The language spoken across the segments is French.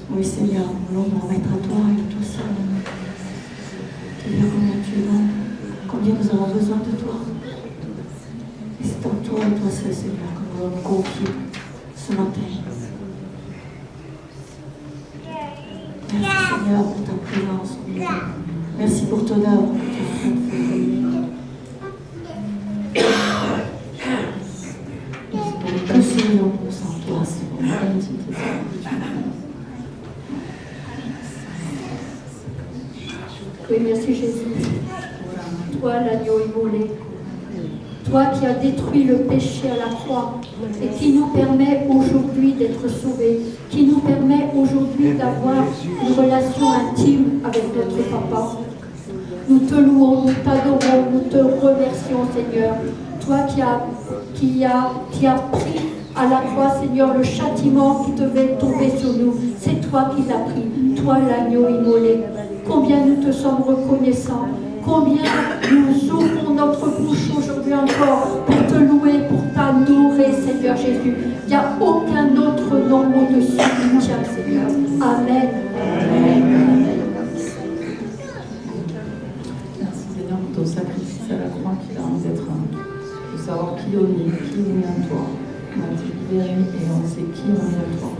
Oui Seigneur, nous voulons nous remettre à toi et tout ça. Seigneur, combien tu es bon, combien nous avons besoin de toi. Et c'est en toi et toi seul Seigneur que nous voulons nous confier ce matin. Merci Seigneur pour ta présence. Merci pour ton œuvre que tu es en train de faire. Que serions-nous sans toi, Seigneur? Oui, merci Jésus. Toi, l'agneau immolé. Toi qui as détruit le péché à la croix et qui nous permet aujourd'hui d'être sauvés, qui nous permet aujourd'hui d'avoir une relation intime avec notre Papa. Nous te louons, nous t'adorons, nous te remercions, Seigneur. Toi qui as pris à la croix, Seigneur, le châtiment qui devait tomber sur nous, c'est toi qui l'as pris, toi l'agneau immolé. Combien nous te sommes reconnaissants, combien nous ouvrons notre bouche aujourd'hui encore pour te louer, pour t'adorer, Seigneur Jésus. Il n'y a aucun autre nom au-dessus du tien, Seigneur. Amen. Amen. Merci Seigneur pour ton sacrifice à la croix qui a envie d'être de savoir qui on est en toi. On a été libérés et on sait qui on est en toi.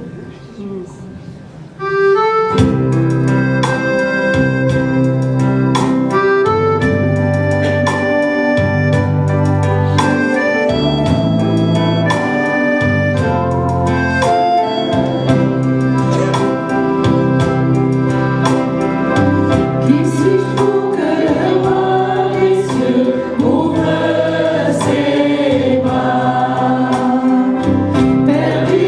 Perdu,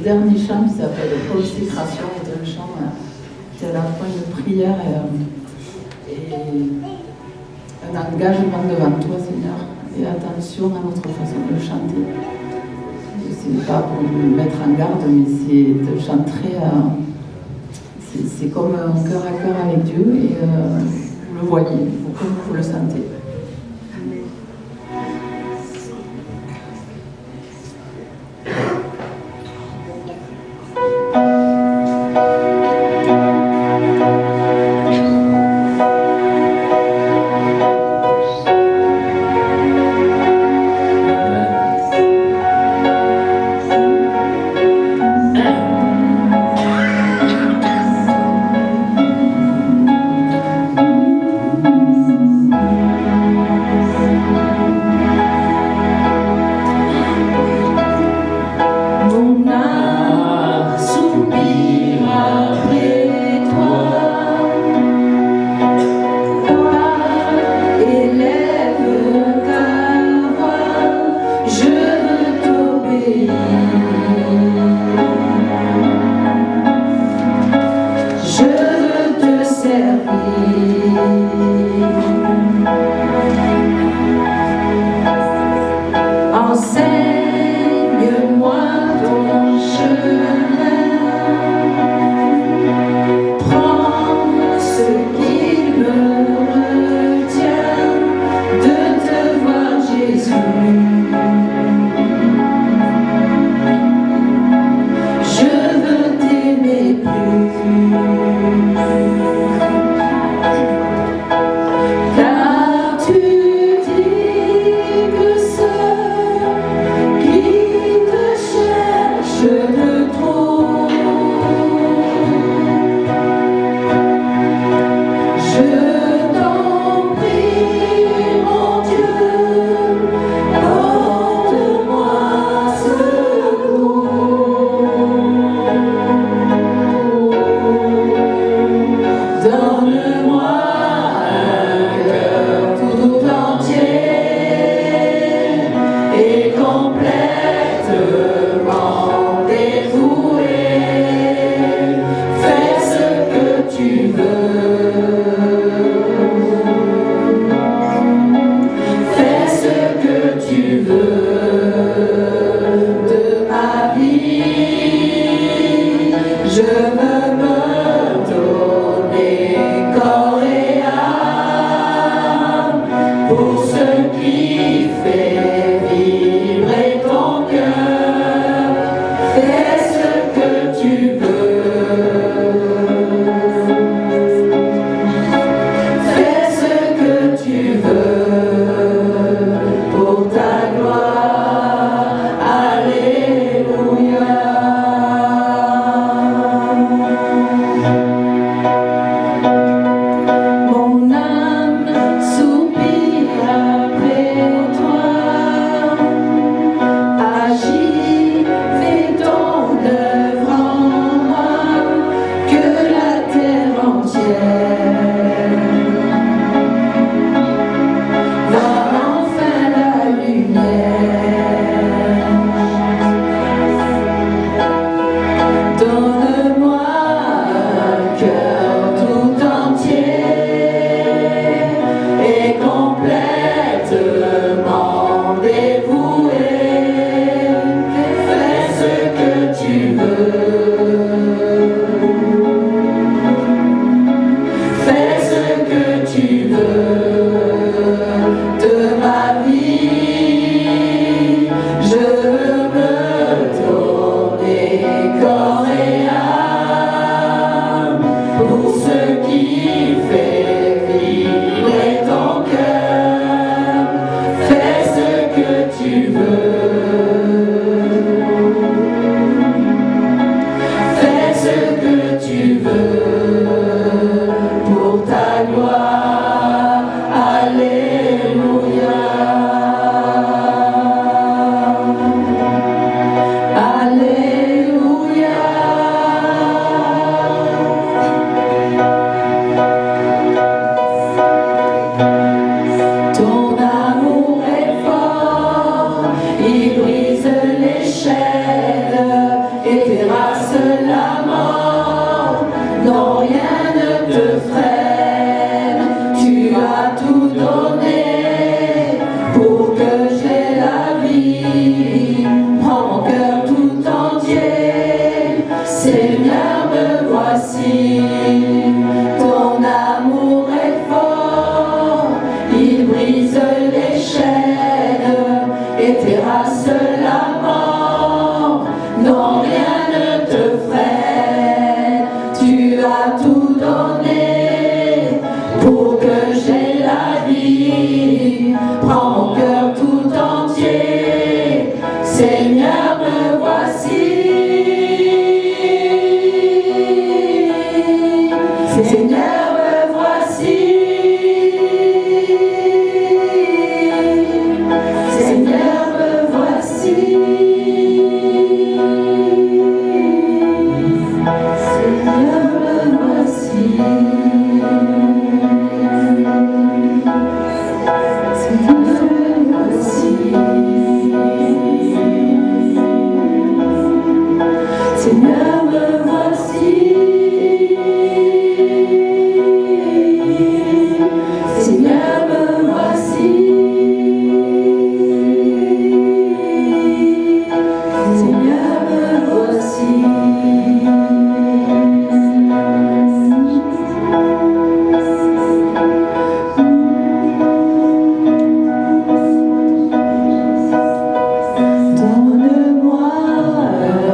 dernier chant qui s'appelle Consécration, est un chant qui est à la fois une prière et un engagement devant toi, Seigneur, et attention à notre façon de chanter. C'est pas pour nous mettre en garde, mais c'est de chanter, c'est comme un cœur à cœur avec Dieu, et vous le voyez, comme vous le sentez. non rien ne te freine. Tu as tout donné pour que j'ai la vie. Prends mon cœur tout entier, Seigneur, me voici. Ton amour est fort, il brise les chaînes et terrasse la mort. Non, rien ne te freine. Tu as tout donné pour que j'ai la vie. Prends mon cœur tout entier, Seigneur, me voici. Seigneur, me voici. Seigneur, me voici. Seigneur, me voici. Seigneur, me voici. Seigneur, me voici. Seigneur, me voici. Seigneur, me voici. Donne-moi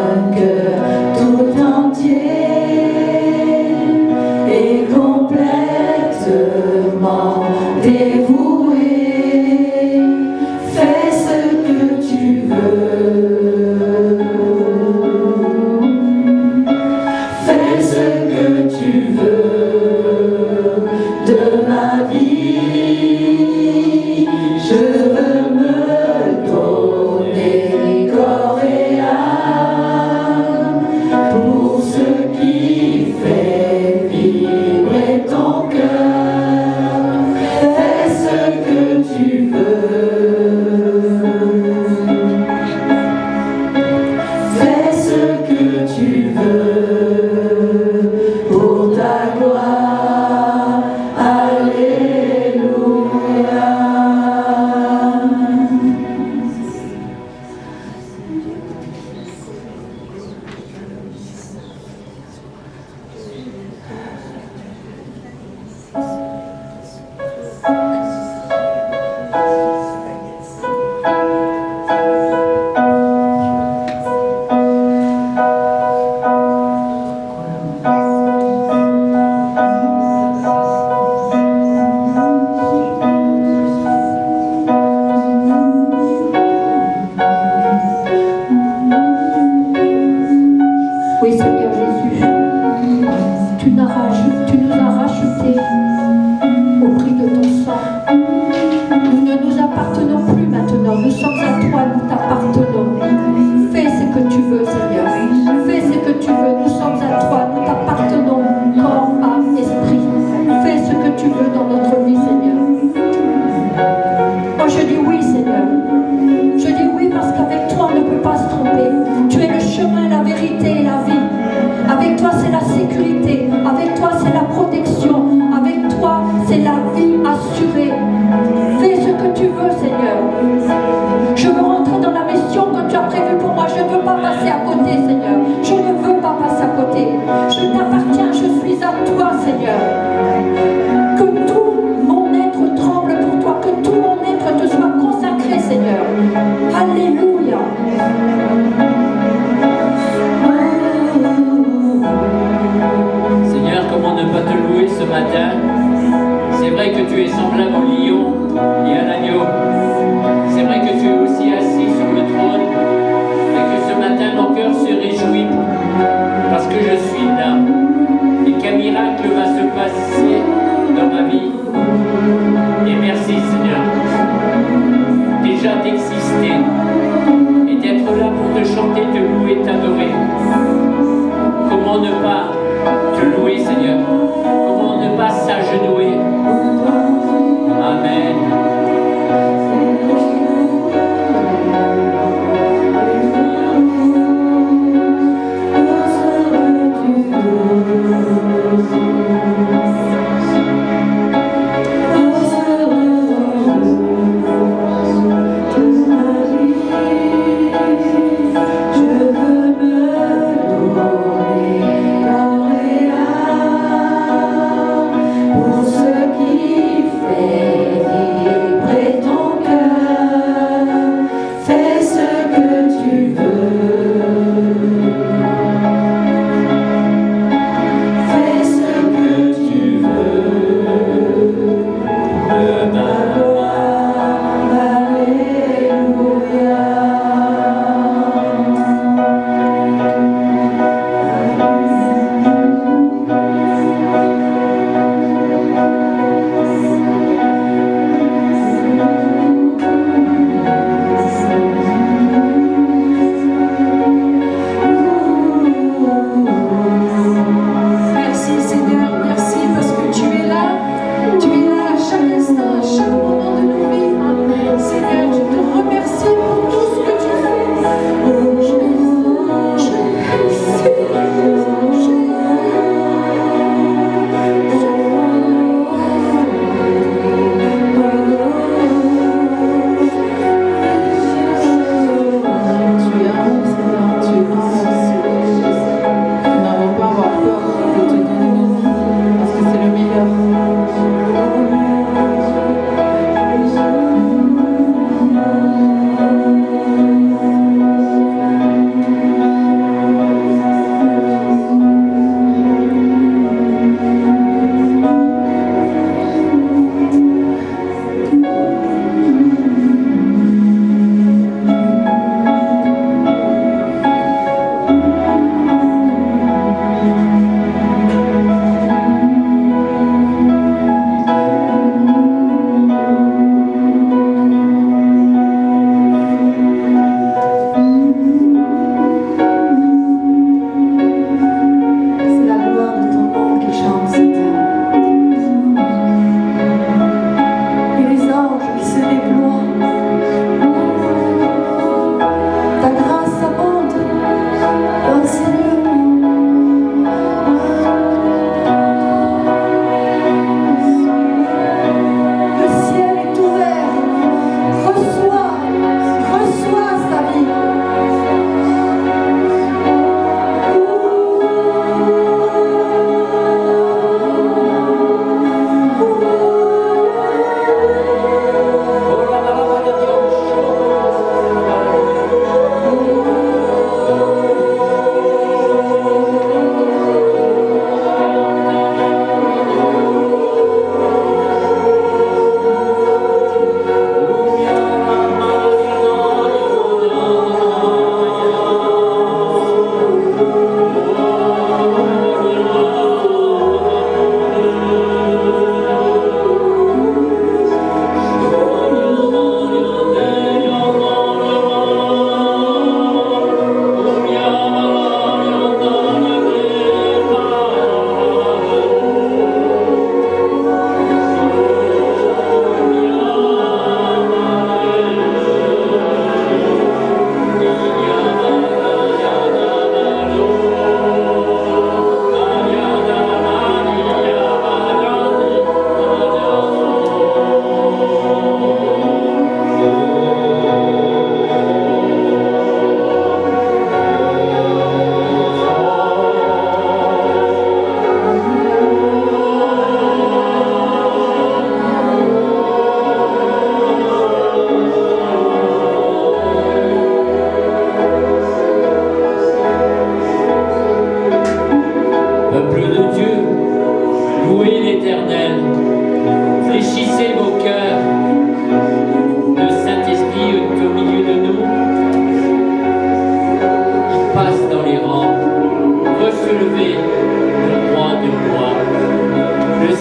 un cœur tout entier et complètement dévoué. Fais ce que tu veux. Fais ce que tu veux de ma vie. Je veux me donner corps et âme pour ce qui fait vibrer ton cœur. Fais ce que tu veux. Fais ce que tu veux pour ta gloire. Alléluia. Oui, Seigneur Jésus, tu nous as rachetés au prix de ton sang. Nous ne nous appartenons plus maintenant, nous sommes à toi, nous t'appartenons. Fais ce que tu veux, Seigneur. Fais ce que tu veux, nous sommes à toi, nous t'appartenons, corps, âme, esprit. Fais ce que tu veux dans notre vie, Seigneur. Moi, je dis oui, Seigneur. Je dis oui parce qu'avec toi, on ne peut pas se tromper. Tu es le chemin, la vérité et la vie. Avec toi, c'est la sécurité. Avec toi, c'est la protection. Avec toi, c'est la vie assurée. Fais ce que tu veux, Seigneur. Je veux rentrer dans la mission que tu as prévue pour moi. Je ne veux pas passer à côté, Seigneur. Je ne veux pas passer à côté. Je t'appartiens, je suis à toi, Seigneur. Que tout mon être tremble pour toi. Que tout mon être te soit consacré, Seigneur. Alléluia. Seigneur, comment ne pas te louer ce matin? C'est vrai que tu es semblable au lion et à l'agneau. C'est vrai que tu es aussi assis sur le trône et que ce matin mon cœur se réjouit parce que je suis là et qu'un miracle va se passer dans ma vie. Et merci, Seigneur, déjà d'exister et d'être là pour te chanter, te louer, t'adorer. Comment ne pas te louer, Seigneur? Comment ne pas s'agenouiller? Amen. Où seras-tu?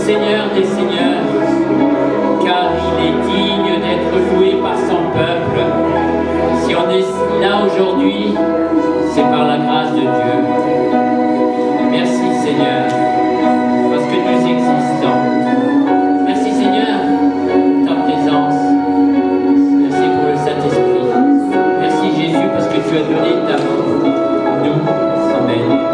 Seigneur des Seigneurs, car il est digne d'être loué par son peuple. Si on est là aujourd'hui, c'est par la grâce de Dieu. Merci Seigneur, parce que nous existons. Merci Seigneur pour ta présence. Merci pour le Saint-Esprit. Merci Jésus parce que tu as donné ta vie. Nous, Amen.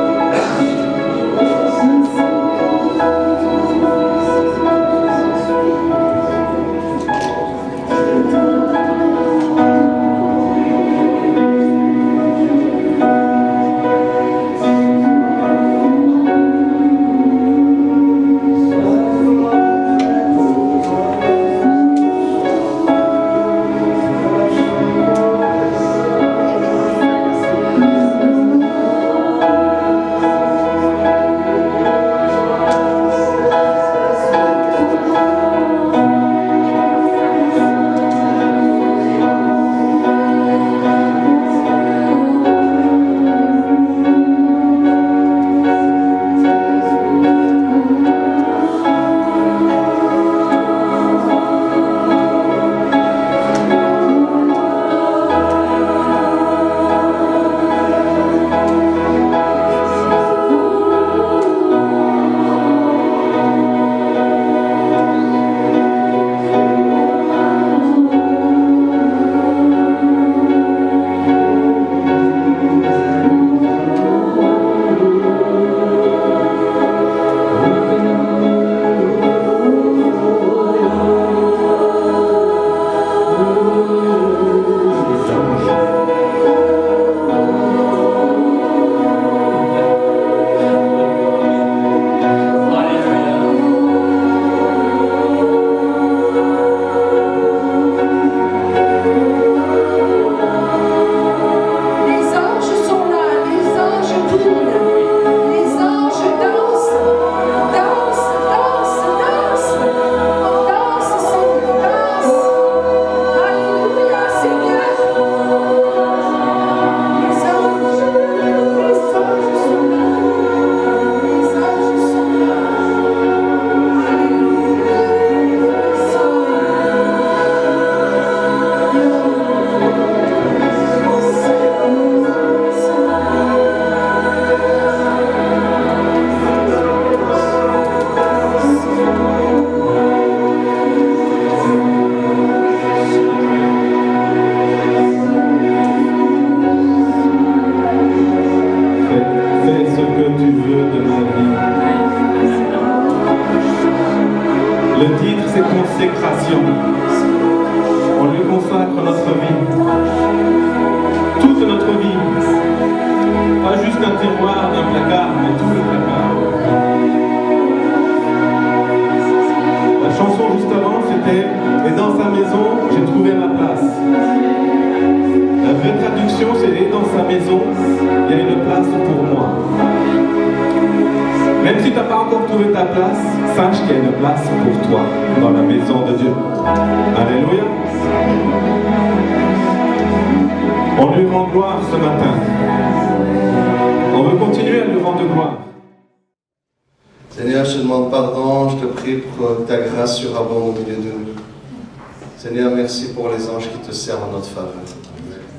Merci pour les anges qui te servent en notre faveur.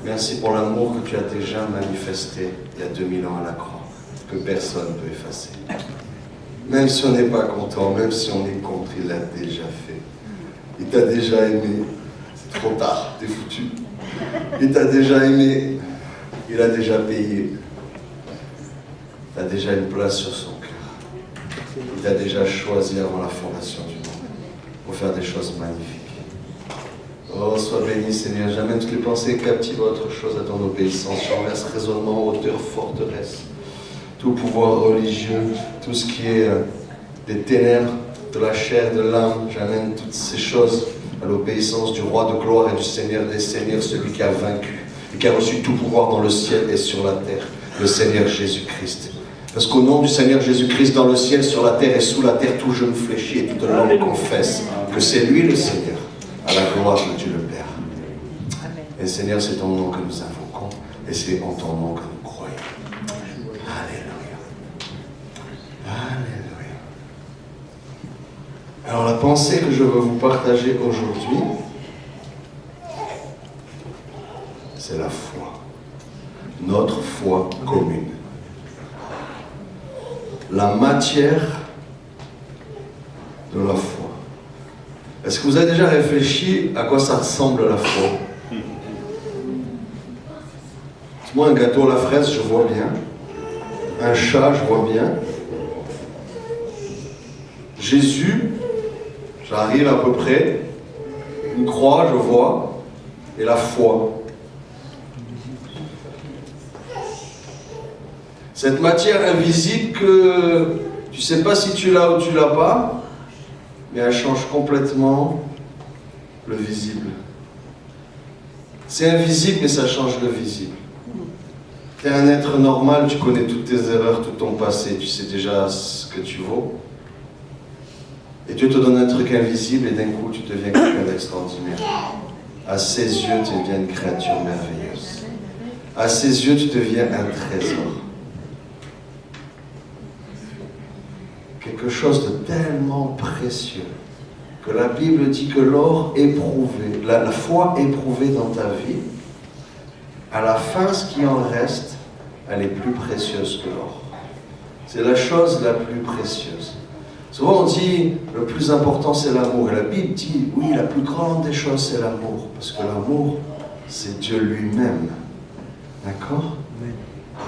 Merci pour l'amour que tu as déjà manifesté il y a 2000 ans à la croix, que personne ne peut effacer. Même si on n'est pas content, même si on est contre, il l'a déjà fait. Il t'a déjà aimé. C'est trop tard, t'es foutu. Il t'a déjà aimé. Il a déjà payé. Il a déjà une place sur son cœur. Il t'a déjà choisi avant la fondation du monde pour faire des choses magnifiques. Oh, sois béni, Seigneur. J'amène toutes les pensées captives à autre chose, à ton obéissance. J'enverse raisonnement, hauteur, forteresse. Tout pouvoir religieux, tout ce qui est des ténèbres, de la chair, de l'âme. J'amène toutes ces choses à l'obéissance du roi de gloire et du Seigneur des seigneurs, celui qui a vaincu et qui a reçu tout pouvoir dans le ciel et sur la terre, le Seigneur Jésus-Christ. Parce qu'au nom du Seigneur Jésus-Christ, dans le ciel, sur la terre et sous la terre, tout genou fléchit et toute langue confesse que c'est lui le Seigneur. À la gloire de Dieu le Père. Amen. Et Seigneur, c'est ton nom que nous invoquons et c'est en ton nom que nous croyons. Alléluia. Alléluia. Alors la pensée que je veux vous partager aujourd'hui, c'est la foi. Notre foi commune. La matière de la foi. Est-ce que vous avez déjà réfléchi à quoi ça ressemble la foi? Moi, un gâteau à la fraise, je vois bien. Un chat, je vois bien. Jésus, j'arrive à peu près. Une croix, je vois. Et la foi. Cette matière invisible que tu ne sais pas si tu l'as ou tu l'as pas, mais elle change complètement le visible. C'est invisible, mais ça change le visible. Tu es un être normal, tu connais toutes tes erreurs, tout ton passé, tu sais déjà ce que tu vaux. Et Dieu te donne un truc invisible et d'un coup tu deviens quelqu'un d'extraordinaire. À ses yeux, tu deviens une créature merveilleuse. À ses yeux, tu deviens un trésor. Quelque chose de tellement précieux que la Bible dit que l'or éprouvé, la foi éprouvée dans ta vie, à la fin, ce qui en reste, elle est plus précieuse que l'or. C'est la chose la plus précieuse. Souvent on dit, le plus important c'est l'amour. Et la Bible dit, oui, la plus grande des choses c'est l'amour. Parce que l'amour, c'est Dieu lui-même. D'accord?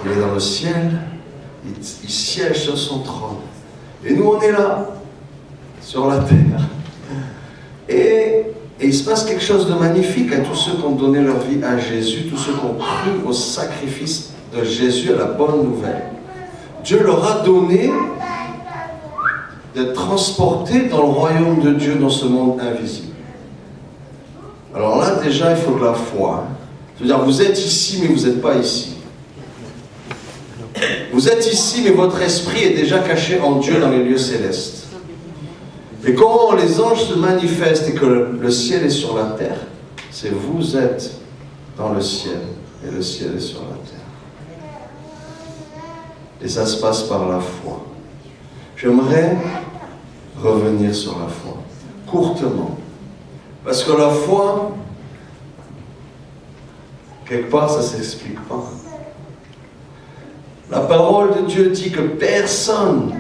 Il est dans le ciel, il siège sur son trône. Et nous on est là, sur la terre. Et il se passe quelque chose de magnifique à tous ceux qui ont donné leur vie à Jésus, tous ceux qui ont cru au sacrifice de Jésus, à la bonne nouvelle. Dieu leur a donné d'être transportés dans le royaume de Dieu, dans ce monde invisible. Alors là, déjà, il faut de la foi. C'est-à-dire, vous êtes ici, mais vous n'êtes pas ici. Vous êtes ici, mais votre esprit est déjà caché en Dieu dans les lieux célestes. Et quand les anges se manifestent et que le ciel est sur la terre, c'est vous êtes dans le ciel et le ciel est sur la terre. Et ça se passe par la foi. J'aimerais revenir sur la foi, courtement. Parce que la foi, quelque part, ça ne s'explique pas. La parole de Dieu dit que personne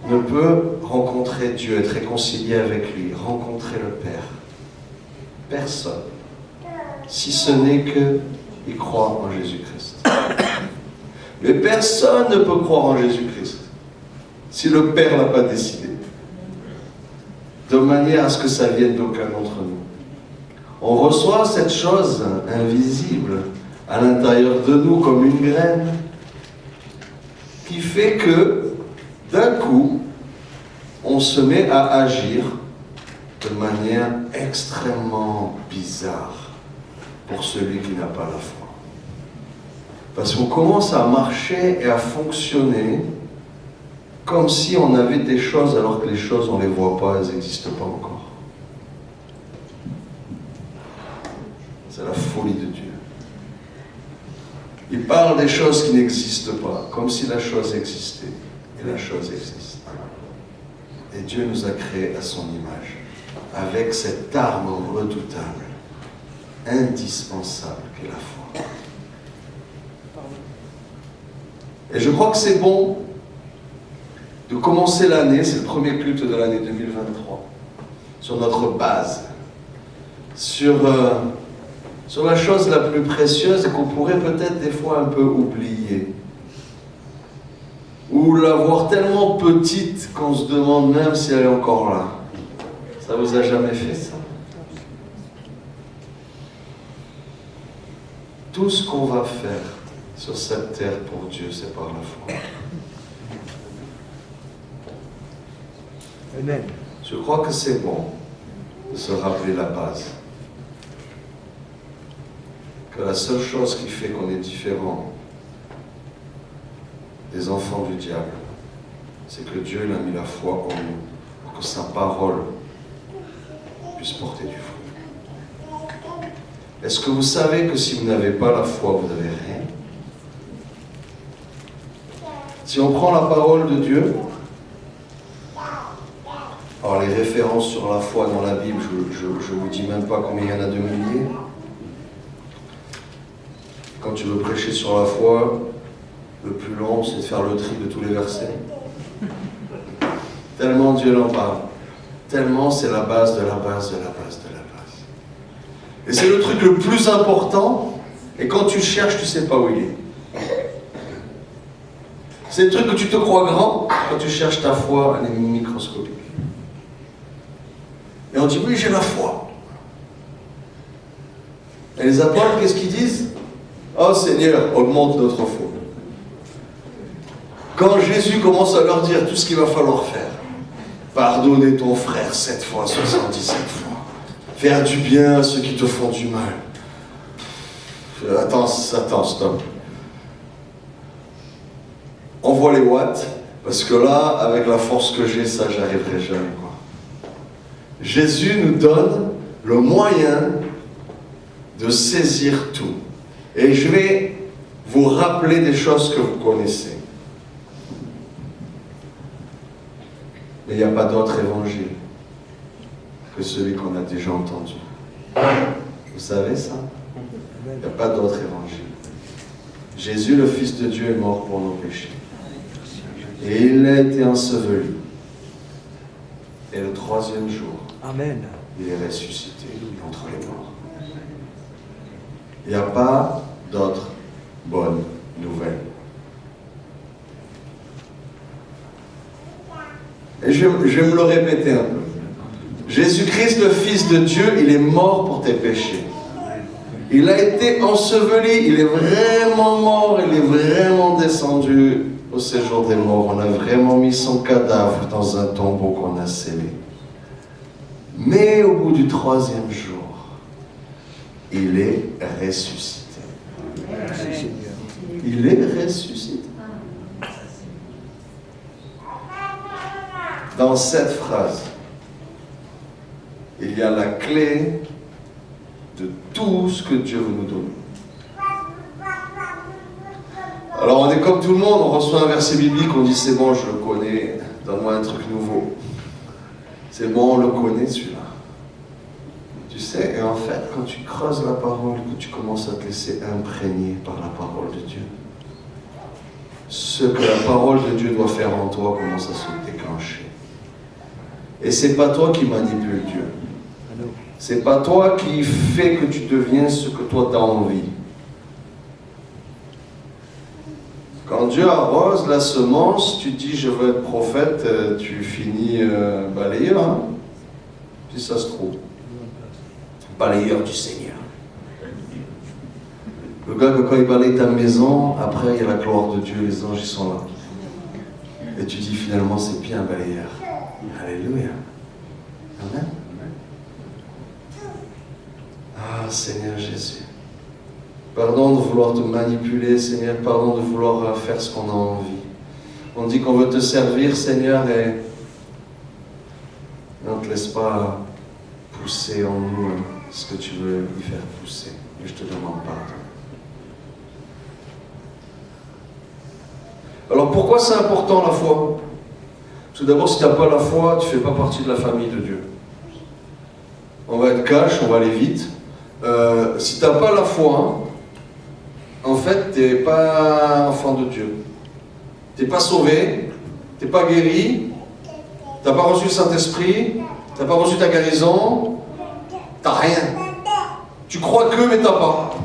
ne peut rencontrer Dieu, être réconcilié avec lui, rencontrer le Père. Personne. Si ce n'est qu'il croit en Jésus-Christ. Mais personne ne peut croire en Jésus-Christ si le Père n'a pas décidé. De manière à ce que ça vienne d'aucun d'entre nous. On reçoit cette chose invisible à l'intérieur de nous comme une graine qui fait que d'un coup, on se met à agir de manière extrêmement bizarre pour celui qui n'a pas la foi. Parce qu'on commence à marcher et à fonctionner comme si on avait des choses alors que les choses, on ne les voit pas, elles n'existent pas encore. C'est la folie de Dieu. Il parle des choses qui n'existent pas, comme si la chose existait. Et la chose existe. Et Dieu nous a créés à son image, avec cette arme redoutable, indispensable qu'est la foi. Et je crois que c'est bon de commencer l'année, c'est le premier culte de l'année 2023, sur notre base, sur la chose la plus précieuse et qu'on pourrait peut-être des fois un peu oublier. Ou la voir tellement petite qu'on se demande même si elle est encore là. Ça vous a jamais fait ça? Tout ce qu'on va faire sur cette terre pour Dieu, c'est par la foi. Amen. Je crois que c'est bon de se rappeler la base. Que la seule chose qui fait qu'on est différent des enfants du diable, c'est que Dieu il a mis la foi en nous pour que sa parole puisse porter du fruit. Est-ce que vous savez que si vous n'avez pas la foi, vous n'avez rien? Si on prend la parole de Dieu, Alors les références sur la foi dans la Bible, je ne vous dis même pas combien il y en a de milliers. Quand tu veux prêcher sur la foi, le plus long, c'est de faire le tri de tous les versets. Tellement Dieu en parle. Tellement c'est la base de la base de la base de la base. Et c'est le truc le plus important. Et quand tu le cherches, tu ne sais pas où il est. C'est le truc que tu te crois grand, quand tu cherches ta foi, elle est microscopique. Et on dit, oui, j'ai la foi. Et les apôtres, qu'est-ce qu'ils disent? Oh Seigneur, augmente notre foi. Quand Jésus commence à leur dire tout ce qu'il va falloir faire, pardonner ton frère 7 fois, 77 fois, faire du bien à ceux qui te font du mal. Attends, stop. Envoie les watts, parce que là, avec la force que j'ai, ça, j'arriverai jamais, quoi. Jésus nous donne le moyen de saisir tout. Et je vais vous rappeler des choses que vous connaissez. Mais il n'y a pas d'autre évangile que celui qu'on a déjà entendu. Vous savez ça? Il n'y a pas d'autre évangile. Jésus, le Fils de Dieu, est mort pour nos péchés. Et il a été enseveli. Et le 3e jour, Amen. il est ressuscité entre les morts. Il n'y a pas d'autre bonne nouvelle. Et je vais me le répéter un peu. Jésus-Christ, le Fils de Dieu, il est mort pour tes péchés. Il a été enseveli, il est vraiment mort, il est vraiment descendu au séjour des morts. On a vraiment mis son cadavre dans un tombeau qu'on a scellé. Mais au bout du 3e jour, il est ressuscité. Il est ressuscité. Dans cette phrase, il y a la clé de tout ce que Dieu veut nous donner. Alors on est comme tout le monde, on reçoit un verset biblique, on dit c'est bon, je le connais, donne-moi un truc nouveau. C'est bon, on le connaît celui-là. Tu sais, et en fait, quand tu creuses la parole, que tu commences à te laisser imprégner par la parole de Dieu, ce que la parole de Dieu doit faire en toi commence à se déclencher. Et c'est pas toi qui manipule Dieu. C'est pas toi qui fais que tu deviens ce que toi tu as envie. Quand Dieu arrose la semence, tu dis je veux être prophète, tu finis balayeur, hein, si ça se trouve. Balayeur du Seigneur. Le gars que quand il balaye ta maison, après il y a la gloire de Dieu, les anges ils sont là. Et tu dis finalement c'est bien un balayeur. Alléluia. Amen. Ah Seigneur Jésus. Pardon de vouloir te manipuler, Seigneur, pardon de vouloir faire ce qu'on a envie. On dit qu'on veut te servir, Seigneur, et on ne te laisse pas pousser en nous ce que tu veux y faire pousser. Et je te demande pardon. Alors pourquoi c'est important la foi? Tout d'abord, si tu n'as pas la foi, tu ne fais pas partie de la famille de Dieu. On va être cash, on va aller vite. Si tu n'as pas la foi, en fait, tu n'es pas enfant de Dieu. Tu n'es pas sauvé, tu n'es pas guéri, tu n'as pas reçu le Saint-Esprit, tu n'as pas reçu ta guérison, tu n'as rien. Tu crois que, mais tu n'as pas.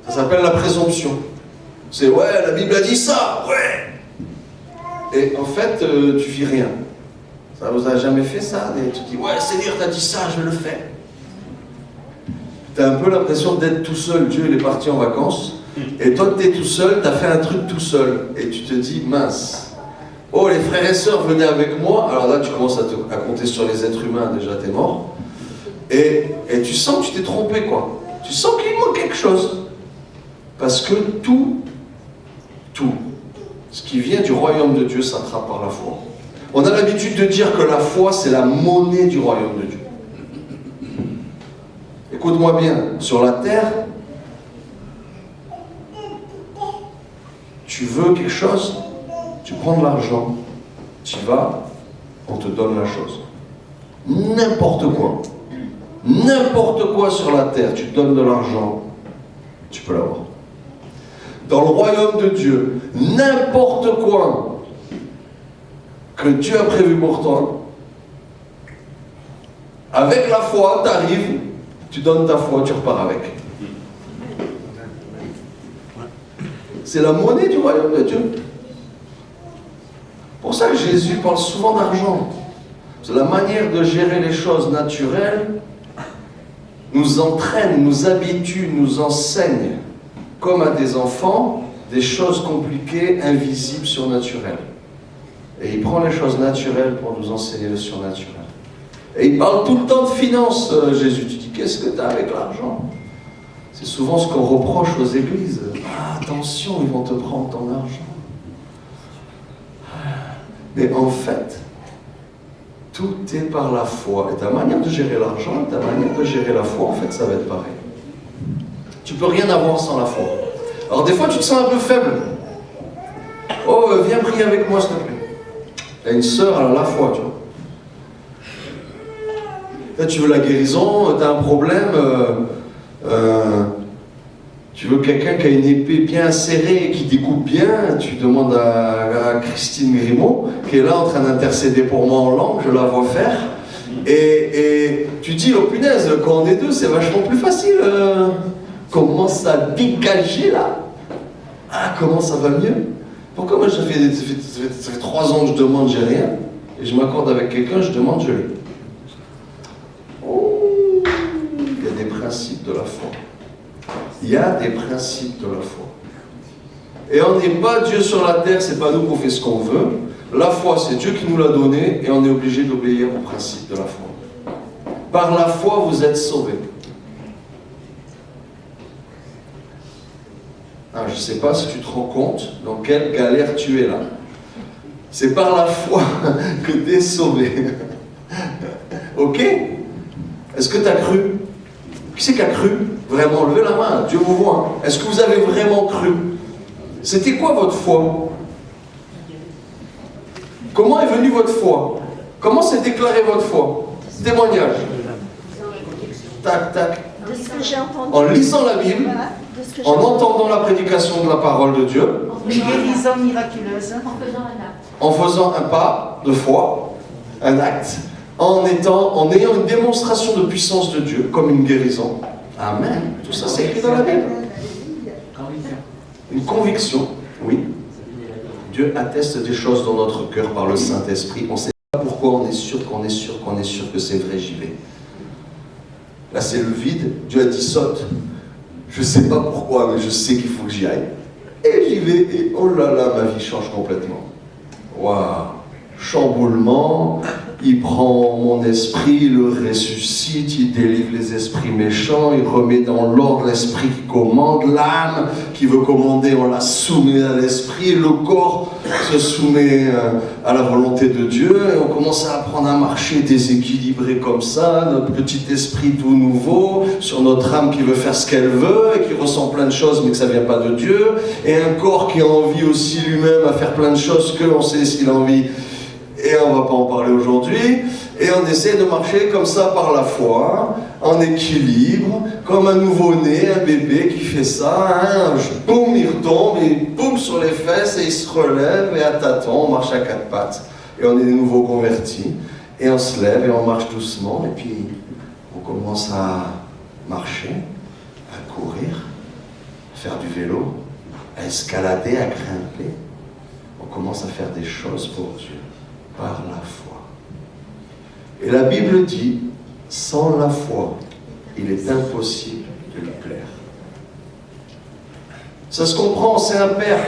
Ça s'appelle la présomption. C'est ouais, la Bible a dit ça, ouais. Et en fait, tu vis rien. Ça vous a jamais fait ça? Et tu dis, ouais, Seigneur, t'as dit ça, je le fais. Tu as un peu l'impression d'être tout seul. Dieu, il est parti en vacances. Et toi, tu es tout seul, tu as fait un truc tout seul. Et tu te dis, mince. Oh, les frères et sœurs venaient avec moi. Alors là, tu commences à compter sur les êtres humains. Déjà, tu es mort. Et tu sens que tu t'es trompé, quoi. Tu sens qu'il manque quelque chose. Parce que tout, ce qui vient du royaume de Dieu s'attrape par la foi. On a l'habitude de dire que la foi, c'est la monnaie du royaume de Dieu. Écoute-moi bien, sur la terre, tu veux quelque chose, tu prends de l'argent, tu vas, on te donne la chose. N'importe quoi. N'importe quoi sur la terre, tu donnes de l'argent, tu peux l'avoir. Dans le royaume de Dieu, n'importe quoi que Dieu a prévu pour toi, avec la foi, tu arrives, tu donnes ta foi, tu repars avec. C'est la monnaie du royaume de Dieu. Pour ça que Jésus parle souvent d'argent. C'est la manière de gérer les choses naturelles nous entraîne, nous habitue, nous enseigne, comme à des enfants, des choses compliquées, invisibles, surnaturelles. Et il prend les choses naturelles pour nous enseigner le surnaturel. Et il parle tout le temps de finances, Jésus. Tu dis, qu'est-ce que tu as avec l'argent? C'est souvent ce qu'on reproche aux églises. Ah, attention, ils vont te prendre ton argent. Mais en fait, tout est par la foi. Et ta manière de gérer l'argent, ta manière de gérer la foi, en fait, ça va être pareil. Tu peux rien avoir sans la foi. Alors des fois, tu te sens un peu faible. Oh, viens prier avec moi, s'il te plaît. Il y a une sœur, elle a la foi, tu vois. Là, tu veux la guérison, tu as un problème, tu veux quelqu'un qui a une épée bien serrée et qui découpe bien, tu demandes à Christine Grimaud, qui est là en train d'intercéder pour moi en langue, je la vois faire, et tu dis, oh punaise, quand on est deux, c'est vachement plus facile, commence à dégager là, ah comment ça va mieux. Pourquoi moi ça fait 3 ans que je demande, j'ai rien, et je m'accorde avec quelqu'un, je demande, je l'ai. Oh, il y a des principes de la foi. Il y a des principes de la foi. Et on n'est pas Dieu sur la terre, c'est pas nous qu'on fait ce qu'on veut. La foi, c'est Dieu qui nous l'a donné et on est obligé d'obéir aux principes de la foi. Par la foi, vous êtes sauvés. Ah, je ne sais pas si tu te rends compte dans quelle galère tu es là. C'est par la foi que tu es sauvé. Ok? Est-ce que tu as cru? Qui c'est qui a cru? Vraiment, levez la main, Dieu vous voit. Est-ce que vous avez vraiment cru? C'était quoi votre foi? Comment est venue votre foi? Comment s'est déclarée votre foi? Témoignage. Tac, tac. De ce que j'ai entendu. En lisant la Bible, Voilà, de ce que j'ai en entendu. entendant la prédication de la parole de Dieu, Une guérison miraculeuse. en faisant un pas de foi, un acte, en ayant une démonstration de puissance de Dieu, comme une guérison. Amen. Tout ça, c'est écrit dans la Bible. Une conviction, oui. Dieu atteste des choses dans notre cœur par le Saint-Esprit. On ne sait pas pourquoi, on est sûr que c'est vrai, j'y vais. Là, c'est le vide. Dieu a dit saute. Je ne sais pas pourquoi, mais je sais qu'il faut que j'y aille. Et j'y vais, et oh là là, ma vie change complètement. Waouh! Chamboulement, il prend mon esprit, il le ressuscite, il délivre les esprits méchants, il remet dans l'ordre l'esprit qui commande, l'âme qui veut commander, on la soumet à l'esprit, le corps se soumet à la volonté de Dieu, et on commence à apprendre à marcher déséquilibré comme ça, notre petit esprit tout nouveau, sur notre âme qui veut faire ce qu'elle veut, et qui ressent plein de choses mais que ça ne vient pas de Dieu, et un corps qui a envie aussi lui-même à faire plein de choses qu'on sait s'il a envie. Et on ne va pas en parler aujourd'hui, et on essaie de marcher comme ça par la foi, en équilibre, comme un nouveau-né, un bébé qui fait ça, hein, boum, il retombe, il boum sur les fesses, et il se relève, et à tâtons, on marche à 4 pattes, et on est de nouveau convertis, et on se lève, et on marche doucement, et puis on commence à marcher, à courir, à faire du vélo, à escalader, à grimper, on commence à faire des choses pour Dieu. Par la foi. Et la Bible dit, sans la foi, il est impossible de lui plaire. Ça se comprend, c'est un père.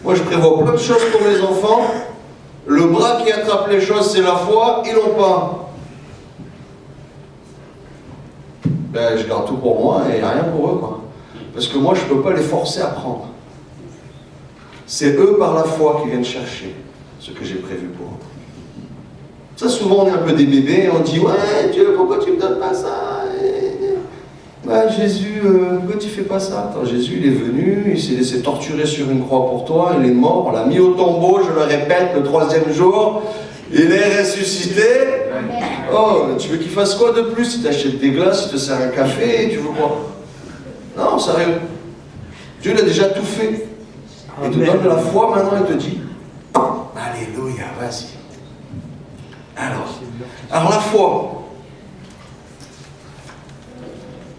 Moi, je prévois plein de choses pour mes enfants. Le bras qui attrape les choses, c'est la foi, ils l'ont pas. Ben, je garde tout pour moi et il n'y a rien pour eux, quoi. Parce que moi, je ne peux pas les forcer à prendre. C'est eux, par la foi, qui viennent chercher ce que j'ai prévu pour eux. Ça, souvent, on est un peu des bébés et on dit « Ouais, Dieu, pourquoi tu me donnes pas ça ?» bah, Jésus, pourquoi tu fais pas ça? Attends, Jésus, il est venu, il s'est laissé torturer sur une croix pour toi, il est mort, on l'a mis au tombeau, je le répète, le 3e jour, il est ressuscité. Oh, tu veux qu'il fasse quoi de plus? Il t'achète des glaces, il te sert un café, et tu veux quoi? Non, sérieux. Dieu il a déjà tout fait. Il te donne de la foi, maintenant il te dit, alléluia, vas-y. Alors la foi.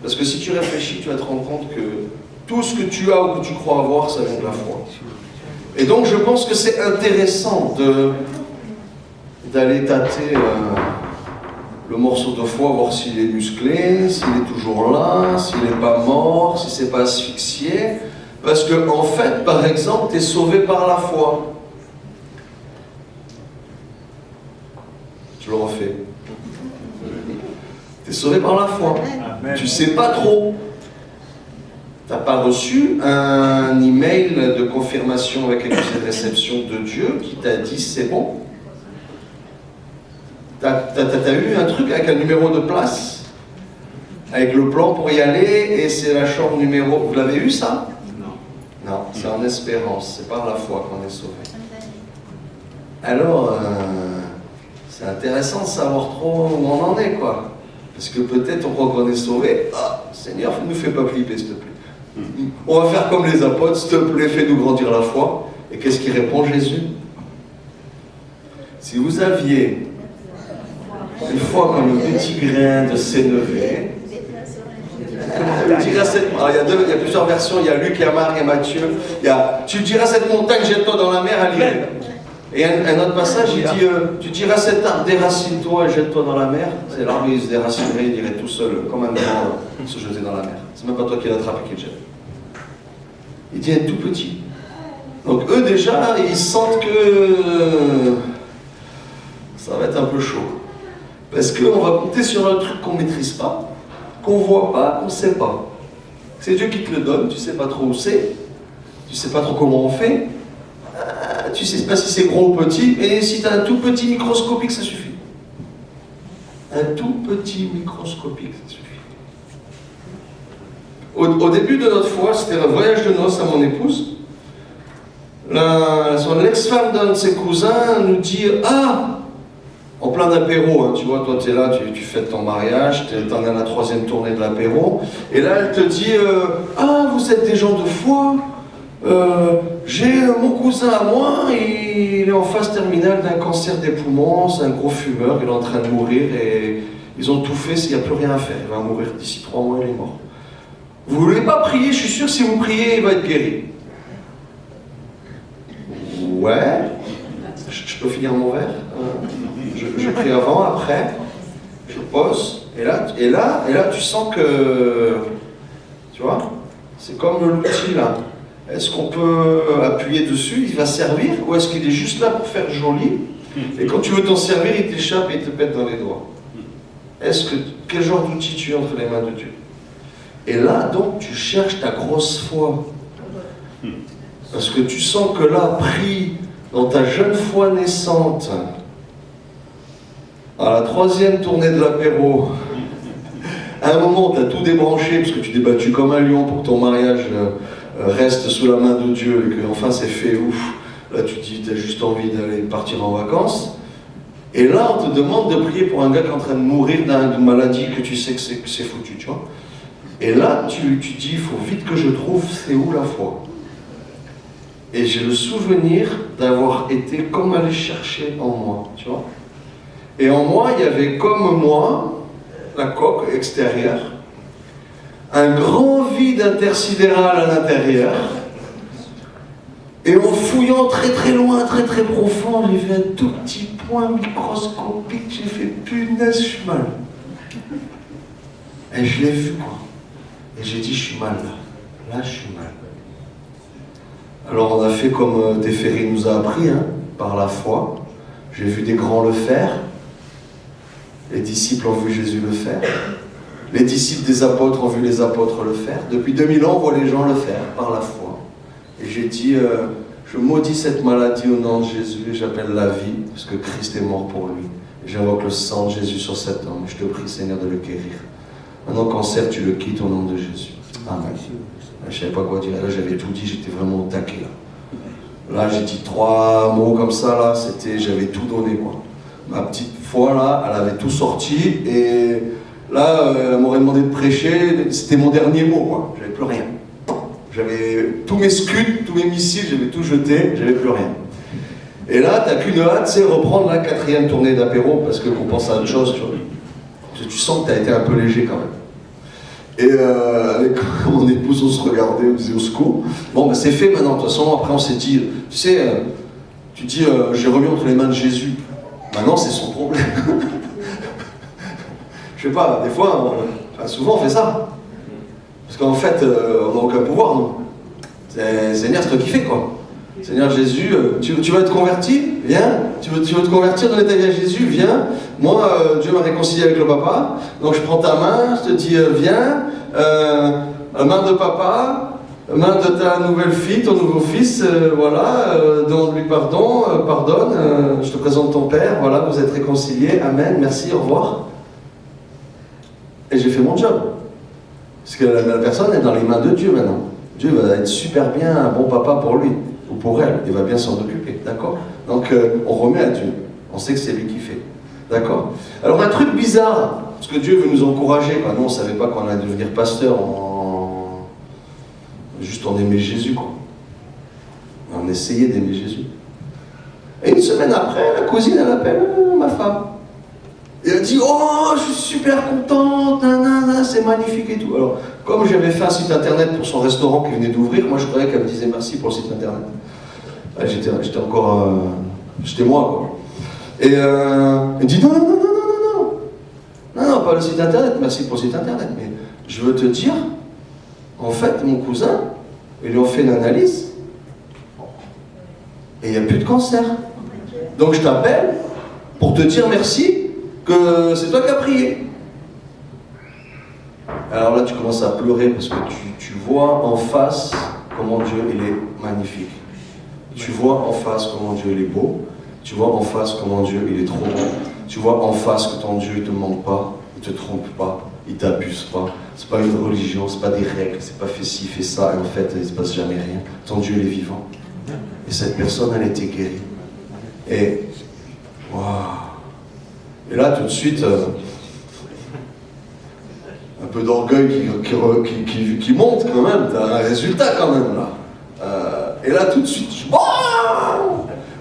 Parce que si tu réfléchis, tu vas te rendre compte que tout ce que tu as ou que tu crois avoir, ça vient de la foi. Et donc je pense que c'est intéressant d'aller tâter le morceau de foi, voir s'il est musclé, s'il est toujours là, s'il n'est pas mort, si c'est pas asphyxié. Parce que en fait, par exemple, tu es sauvé par la foi. Je le refais. Tu es sauvé par la foi. Amen. Tu sais pas trop. Tu n'as pas reçu un email de confirmation avec accusé de réception de Dieu qui t'a dit c'est bon. T'as eu un truc avec un numéro de place, avec le plan pour y aller, et c'est la chambre numéro... Vous l'avez eu ça? Non, c'est en espérance, c'est par la foi qu'on est sauvé. Alors, c'est intéressant de savoir trop où on en est, quoi. Parce que peut-être on croit qu'on est sauvé. Ah, Seigneur, ne nous fais pas flipper, s'il te plaît. On va faire comme les apôtres, s'il te plaît, fais-nous grandir la foi. Et qu'est-ce qu'il répond Jésus? Si vous aviez une foi comme un petit grain de sénévé, tu diras cette... Alors, il y a plusieurs versions, il y a Luc, il y a Marc, il y a Matthieu. Tu diras cette montagne, jette-toi dans la mer, elle irait. Et un autre passage, il dit, tu diras cet arbre, déracine-toi et jette-toi dans la mer. C'est l'arbre, il se déracinerait, il irait tout seul, comme un grand, se jeter dans la mer. C'est même pas toi qui l'attrape et qui le jette. Il dit, être tout petit. Donc eux déjà, ils sentent que ça va être un peu chaud. Parce qu'on va compter sur un truc qu'on ne maîtrise pas, qu'on ne voit pas, qu'on ne sait pas. C'est Dieu qui te le donne, tu ne sais pas trop où c'est, tu ne sais pas trop comment on fait, tu ne sais pas si c'est gros ou petit, et si tu as un tout petit microscopique, ça suffit. Un tout petit microscopique, ça suffit. Au début de notre foi, c'était un voyage de noces à mon épouse. L'ex-femme d'un de ses cousins nous dit « Ah !» En plein d'apéro, hein, tu vois, toi tu es là, tu fêtes ton mariage, t'en es à la 3e tournée de l'apéro, et là elle te dit ah, vous êtes des gens de foi, j'ai mon cousin à moi, il est en phase terminale d'un cancer des poumons, c'est un gros fumeur, il est en train de mourir, et ils ont tout fait, il n'y a plus rien à faire, il va mourir d'ici 3 mois, il est mort. Vous voulez pas prier? Je suis sûr que si vous priez, il va être guéri. Ouais, je peux finir mon verre? Je prie avant, après, je pose, et là, tu sens que, tu vois, c'est comme l'outil là. Est-ce qu'on peut appuyer dessus, il va servir, ou est-ce qu'il est juste là pour faire joli, et quand tu veux t'en servir, il t'échappe et il te pète dans les doigts? Quel genre d'outil tu es entre les mains de Dieu? Et là, donc, tu cherches ta grosse foi. Parce que tu sens que là, pris dans ta jeune foi naissante, à la 3e tournée de l'apéro, à un moment, tu as tout débranché, parce que tu t'es battu comme un lion pour que ton mariage reste sous la main de Dieu, et que enfin c'est fait, ouf. Là, tu te dis, tu as juste envie d'aller partir en vacances. Et là, on te demande de prier pour un gars qui est en train de mourir d'une maladie que tu sais que c'est foutu, tu vois. Et là, tu dis, il faut vite que je trouve, c'est où la foi? Et j'ai le souvenir d'avoir été comme aller chercher en moi, tu vois. Et en moi, il y avait comme moi, la coque extérieure, un grand vide intersidéral à l'intérieur, et en fouillant très très loin, très très profond, j'ai vu un tout petit point microscopique, j'ai fait punaise, je suis mal. Et je l'ai vu, quoi. Et j'ai dit, je suis mal là. Là, je suis mal. Alors on a fait comme Teferi nous a appris, hein, par la foi. J'ai vu des grands le faire. Les disciples ont vu Jésus le faire. Les disciples des apôtres ont vu les apôtres le faire. Depuis 2000 ans, on voit les gens le faire par la foi. Et j'ai dit, je maudis cette maladie au nom de Jésus et j'appelle la vie, parce que Christ est mort pour lui. Et j'invoque le sang de Jésus sur cet homme. Je te prie, Seigneur, de le guérir. Maintenant, cancer, tu le quittes au nom de Jésus. Amen. Je ne savais pas quoi dire. Là, j'avais tout dit, j'étais vraiment au taquet. Là, j'ai dit 3 mots comme ça, là, j'avais tout donné, quoi. Ma petite foi, là, elle avait tout sorti, et là, elle m'aurait demandé de prêcher, c'était mon dernier mot, quoi. J'avais plus rien. J'avais tous mes scuds, tous mes missiles, j'avais tout jeté, j'avais plus rien. Et là, t'as qu'une hâte, c'est reprendre la 4e tournée d'apéro, parce qu'on pense à autre chose, tu vois. Tu sens que t'as été un peu léger, quand même. Et avec mon épouse, on se regardait, on disait au secours. Bon, ben c'est fait maintenant, de toute façon, après on s'est dit, tu sais, tu dis, j'ai remis entre les mains de Jésus. Maintenant, c'est son problème. Je sais pas, des fois, souvent on fait ça. Parce qu'en fait, on n'a aucun pouvoir, nous. Seigneur, c'est toi qui fais, quoi. Seigneur Jésus, tu veux te convertir? Viens. Tu veux te convertir, donner ta vie à Jésus? Viens. Moi, Dieu m'a réconcilié avec le papa. Donc je prends ta main, je te dis, viens. Main de papa, main de ta nouvelle fille, ton nouveau fils, voilà. Demande-lui pardon, pardonne. Je te présente ton père, voilà, vous êtes réconciliés. Amen, merci, au revoir. Et j'ai fait mon job. Parce que la personne est dans les mains de Dieu maintenant. Dieu va être super bien un bon papa pour lui. Ou pour elle, il va bien s'en occuper, d'accord? Donc on remet à Dieu, on sait que c'est lui qui fait, d'accord? Alors un truc bizarre, parce que Dieu veut nous encourager, quoi. Nous on ne savait pas qu'on allait devenir pasteur, juste on aimait Jésus, quoi. On essayait d'aimer Jésus. Et une semaine après, la cousine elle appelle ma femme. Et elle dit, oh je suis super contente, nanana, c'est magnifique et tout. Alors comme j'avais fait un site internet pour son restaurant qui venait d'ouvrir, moi je croyais qu'elle me disait merci pour le site internet. J'étais encore... j'étais moi, quoi. Et elle dit non, pas le site internet, merci pour le site internet, mais je veux te dire, en fait, mon cousin, ils lui ont fait une analyse, et il n'y a plus de cancer. Donc je t'appelle pour te dire merci, que c'est toi qui as prié. Alors là, tu commences à pleurer parce que tu vois en face comment Dieu il est magnifique. Tu vois en face comment Dieu il est beau. Tu vois en face comment Dieu il est trop bon. Tu vois en face que ton Dieu il te ment pas, il te trompe pas, il t'abuse pas. C'est pas une religion, c'est pas des règles, c'est pas fais ci, fais ça, et en fait il se passe jamais rien. Ton Dieu il est vivant. Et cette personne elle a été guérie. Et waouh. Et là tout de suite. Un peu d'orgueil qui monte quand même, t'as un résultat quand même là. Et là tout de suite,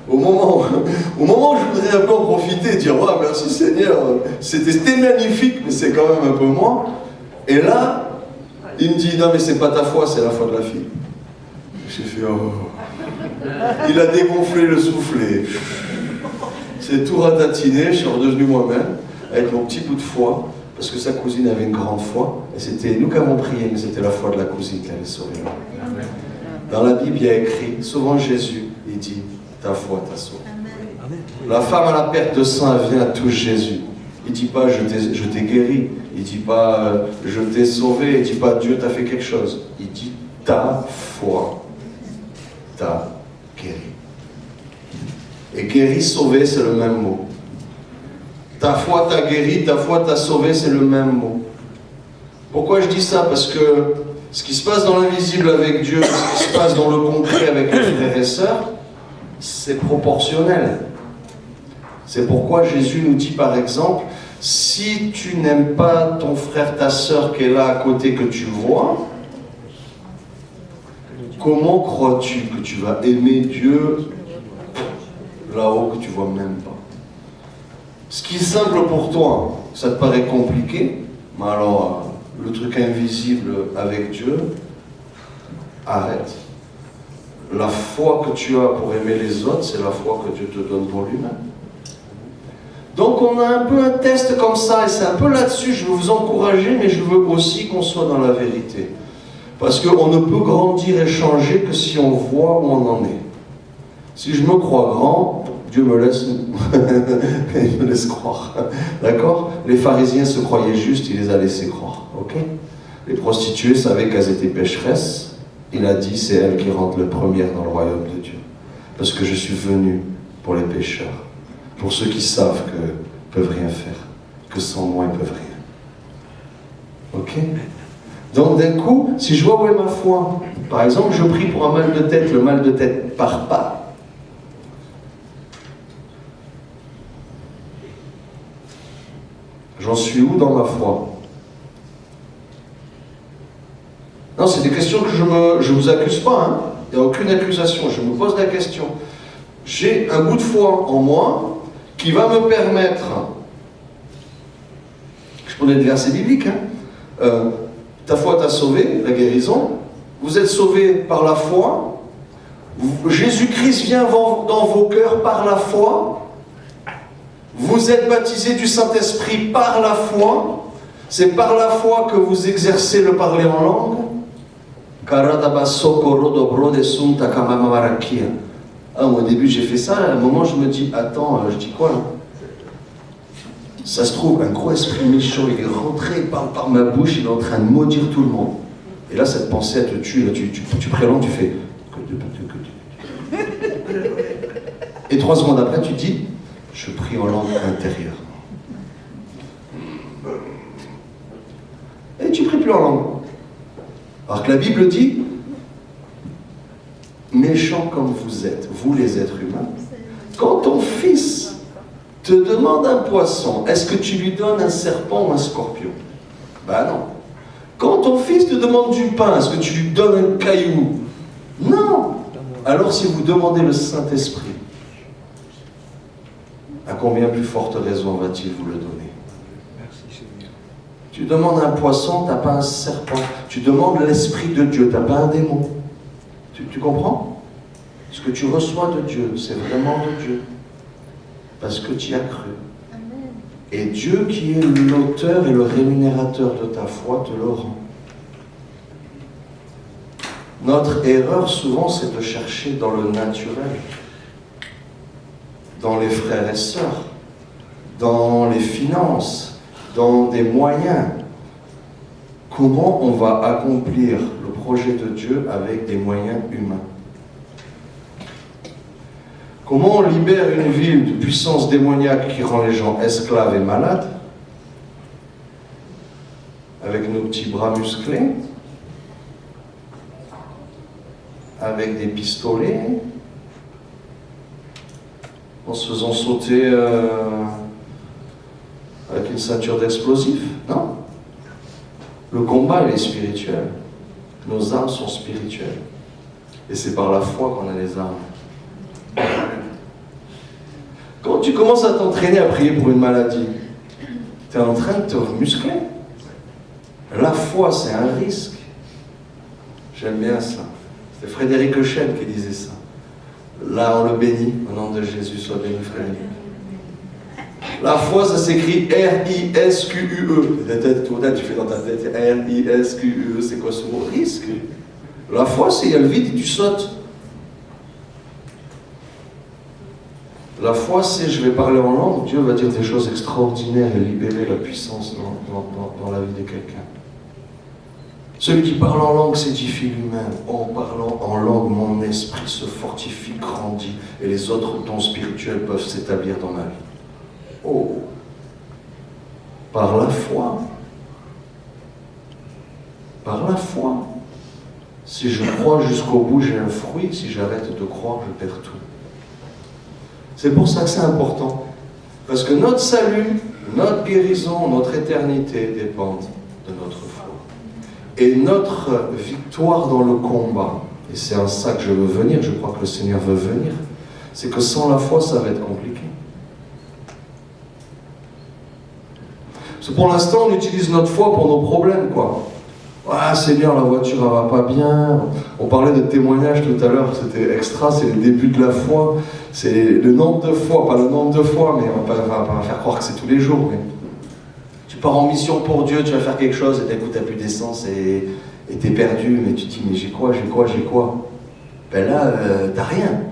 au moment où je voudrais un peu en profiter et dire oh, merci Seigneur, c'était magnifique, mais c'est quand même un peu moi. Et là, il me dit non mais c'est pas ta foi, c'est la foi de la fille. J'ai fait oh. Il a dégonflé le soufflet. C'est tout ratatiné, je suis redevenu moi-même avec mon petit bout de foi. Parce que sa cousine avait une grande foi, et c'était nous qui avons prié, mais c'était la foi de la cousine qui allait sauver. Dans la Bible, il y a écrit, souvent Jésus, il dit, ta foi t'a sauvé. La femme à la perte de sang, elle vient à toucher Jésus. Il ne dit pas, je t'ai guéri. Il ne dit pas, je t'ai sauvé. Il ne dit pas, Dieu t'a fait quelque chose. Il dit, ta foi t'a guéri. Et guéri, sauvé, c'est le même mot. Ta foi t'a guéri, ta foi t'a sauvé, c'est le même mot. Pourquoi je dis ça? Parce que ce qui se passe dans l'invisible avec Dieu, ce qui se passe dans le concret avec les frères et sœurs, c'est proportionnel. C'est pourquoi Jésus nous dit par exemple, si tu n'aimes pas ton frère, ta sœur qui est là à côté que tu vois, comment crois-tu que tu vas aimer Dieu là-haut que tu ne vois même pas? Ce qui est simple pour toi, ça te paraît compliqué, mais alors le truc invisible avec Dieu, arrête. La foi que tu as pour aimer les autres, c'est la foi que Dieu te donne pour lui-même. Donc on a un peu un test comme ça, et c'est un peu là-dessus, je veux vous encourager, mais je veux aussi qu'on soit dans la vérité. Parce qu'on ne peut grandir et changer que si on voit où on en est. Si je me crois grand, Dieu me laisse, il me laisse croire. D'accord? Les pharisiens se croyaient justes, il les a laissés croire. Ok? Les prostituées savaient qu'elles étaient pécheresses. Il a dit, c'est elles qui rentrent le premier dans le royaume de Dieu. Parce que je suis venu pour les pécheurs. Pour ceux qui savent qu'ils ne peuvent rien faire. Que sans moi, ils ne peuvent rien. Ok? Donc d'un coup, si je vois où est ma foi, par exemple, je prie pour un mal de tête, le mal de tête part pas. J'en suis où dans ma foi? Non, c'est des questions que je vous accuse pas, hein. Il n'y a aucune accusation, je me pose la question. J'ai un bout de foi en moi qui va me permettre, je prenais des versets bibliques, hein, ta foi t'a sauvé, la guérison, vous êtes sauvé par la foi, Jésus-Christ vient dans vos cœurs par la foi, vous êtes baptisés du Saint-Esprit par la foi, c'est par la foi que vous exercez le parler en langue. Au début j'ai fait ça, à un moment je me dis, attends, je dis quoi là? Ça se trouve, un gros esprit méchant, il est rentré, il parle par ma bouche, il est en train de maudire tout le monde. Et là, cette pensée, elle te tue, là, tu prélangues, tu fais... Et 3 secondes après, tu dis, je prie en langue intérieure. Et tu pries plus en langue. Alors que la Bible dit, méchants comme vous êtes, vous les êtres humains, quand ton fils te demande un poisson, est-ce que tu lui donnes un serpent ou un scorpion? Ben non. Quand ton fils te demande du pain, est-ce que tu lui donnes un caillou? Non. Alors si vous demandez le Saint-Esprit, à combien plus forte raison va-t-il vous le donner? Tu demandes un poisson, tu n'as pas un serpent. Tu demandes l'Esprit de Dieu, tu n'as pas un démon. Tu comprends? Ce que tu reçois de Dieu, c'est vraiment de Dieu. Parce que tu y as cru. Et Dieu qui est l'auteur et le rémunérateur de ta foi te le rend. Notre erreur souvent c'est de chercher dans le naturel, dans les frères et sœurs, dans les finances, dans des moyens. Comment on va accomplir le projet de Dieu avec des moyens humains? Comment on libère une ville de puissance démoniaque qui rend les gens esclaves et malades? Avec nos petits bras musclés? Avec des pistolets? En se faisant sauter avec une ceinture d'explosifs? Non. Le combat, il est spirituel. Nos armes sont spirituelles. Et c'est par la foi qu'on a les armes. Quand tu commences à t'entraîner à prier pour une maladie, tu es en train de te muscler. La foi, c'est un risque. J'aime bien ça. C'est Frédéric Echenne qui disait ça. Là, on le bénit. Au nom de Jésus, sois béni, Frédéric. La foi, ça s'écrit R-I-S-Q-U-E. Tu fais dans ta tête R-I-S-Q-U-E. C'est quoi ce mot? Risque. La foi, c'est il y a le vide et tu sautes. La foi, c'est je vais parler en langue, Dieu va dire des choses extraordinaires et libérer la puissance dans la vie de quelqu'un. Celui qui parle en langue s'édifie lui-même. En parlant en langue, mon esprit se fortifie, grandit, et les autres dons spirituels peuvent s'établir dans ma vie. Oh! Par la foi. Par la foi. Si je crois jusqu'au bout, j'ai un fruit. Si j'arrête de croire, je perds tout. C'est pour ça que c'est important. Parce que notre salut, notre guérison, notre éternité dépendent de notre foi. Et notre victoire dans le combat, et c'est en ça que je veux venir, je crois que le Seigneur veut venir, c'est que sans la foi, ça va être compliqué. Parce que pour l'instant, on utilise notre foi pour nos problèmes, quoi. Ah, Seigneur, la voiture, elle va pas bien. On parlait de témoignage tout à l'heure, c'était extra, c'est le début de la foi. C'est le nombre de fois, pas le nombre de fois, mais on va pas faire croire que c'est tous les jours. Mais tu pars en mission pour Dieu, tu vas faire quelque chose, et d'un coup, tu n'as plus d'essence et tu es perdu, mais tu te dis, mais j'ai quoi? Ben là, t'as rien.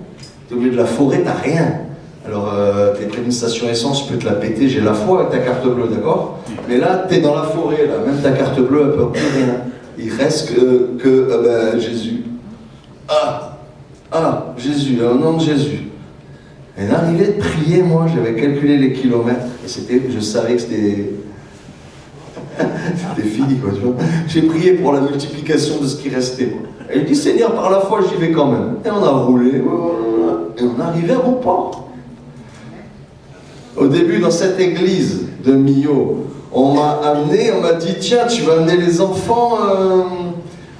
Tu es au milieu de la forêt, t'as rien. Alors, t'es près d'une station essence, je peux te la péter, j'ai la foi avec ta carte bleue, d'accord? Mais là, t'es dans la forêt, là, même ta carte bleue, elle peut plus rien. Il reste que Jésus. Jésus, au nom de Jésus. Et d'arriver de prier, moi, j'avais calculé les kilomètres, et je savais que c'était... C'était fini, quoi, tu vois. J'ai prié pour la multiplication de ce qui restait. Et je dis, Seigneur, par la foi, j'y vais quand même. Et on a roulé, et on est arrivé à bon port. Au début, dans cette église de Millau, on m'a dit, tiens, tu vas amener les enfants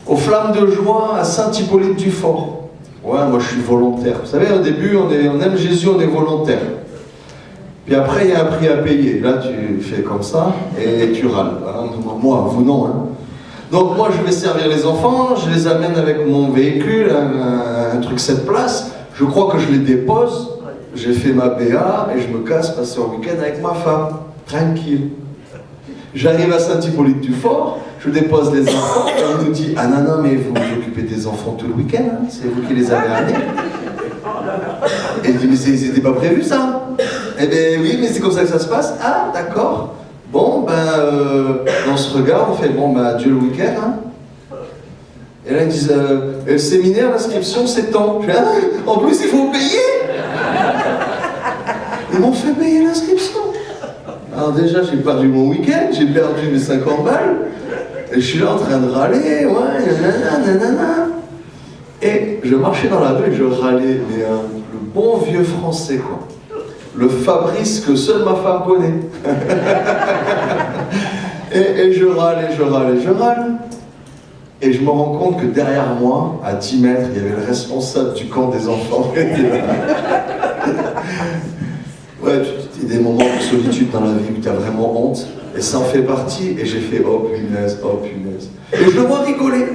aux Flammes de Joie à Saint-Hippolyte-du-Fort. Ouais, moi je suis volontaire. Vous savez, au début, on aime Jésus, on est volontaire. Puis après, il y a un prix à payer. Là, tu fais comme ça et tu râles. Hein. Moi, vous non. Hein. Donc moi, je vais servir les enfants, je les amène avec mon véhicule, un truc 7 places. Je crois que je les dépose. J'ai fait ma BA et je me casse passer un week-end avec ma femme. Tranquille. J'arrive à Saint-Hippolyte-du-Fort, je dépose les enfants, et on nous dit « Ah non, non, mais vous vous occupez des enfants tout le week-end, hein, c'est vous qui les avez amenés. » Et je dis « Mais c'était pas prévu ça ?» Eh bien oui, mais c'est comme ça que ça se passe. Ah, d'accord. Bon, on se regarde, on fait « Bon, Dieu le week-end. Hein. » Et là, ils disent « Le séminaire, l'inscription, c'est tant. » Je dis « Ah, en plus, il faut payer. » Ils m'ont fait payer l'inscription. Alors déjà, j'ai perdu mon week-end, j'ai perdu mes 50 balles, et je suis là en train de râler, ouais, nanana. Et je marchais dans la rue et je râlais, mais le bon vieux français, quoi. Le Fabrice que seule ma femme connaît. et je râle, et je râle, et je râle. Et je me rends compte que derrière moi, à 10 mètres, il y avait le responsable du camp des enfants qui était là. Ouais, il y a des moments de solitude dans la vie où tu as vraiment honte, et ça en fait partie, et j'ai fait oh punaise, oh punaise. Et je le vois rigoler.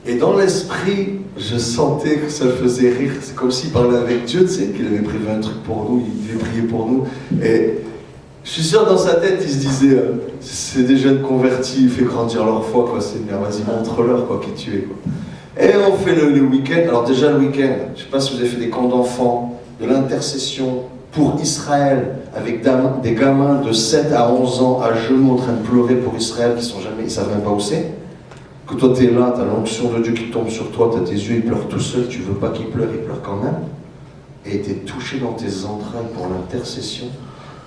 Et dans l'esprit, je sentais que ça le faisait rire. C'est comme s'il parlait avec Dieu, tu sais, qu'il avait prévu un truc pour nous, il devait prier pour nous. Et je suis sûr, dans sa tête, il se disait c'est des jeunes convertis, il fait grandir leur foi, quoi, Seigneur, vas-y, montre-leur, quoi, qui tu es, quoi. Et on fait le week-end. Alors, déjà, le week-end, je ne sais pas si vous avez fait des camps d'enfants, de l'intercession pour Israël, avec des gamins de 7 à 11 ans à genoux en train de pleurer pour Israël, qui ne savent même pas où c'est. Que toi tu es là, tu as l'onction de Dieu qui tombe sur toi, tu as tes yeux, ils pleurent tout seuls, tu veux pas qu'ils pleurent, ils pleurent quand même. Et tu es touché dans tes entrailles pour l'intercession.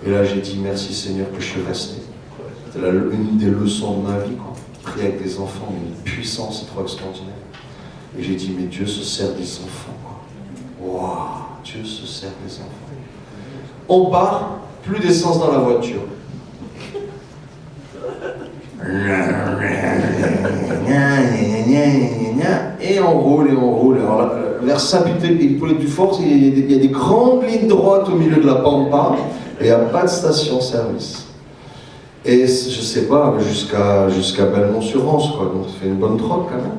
Et là j'ai dit merci Seigneur que je suis resté. C'était une des leçons de ma vie, quoi. Prier avec des enfants, une puissance, c'est trop extraordinaire. Et j'ai dit mais Dieu se sert des enfants, quoi. Waouh, Dieu se sert des enfants. On part, plus d'essence dans la voiture. Et on roule, et on roule. Alors là, vers Saint-Hippolyte-du-Fort, il y a des grandes lignes droites au milieu de la Pampa, et il n'y a pas de station-service. Et je sais pas, jusqu'à Belmont-sur-Anse, quoi. Donc ça fait une bonne trotte quand même.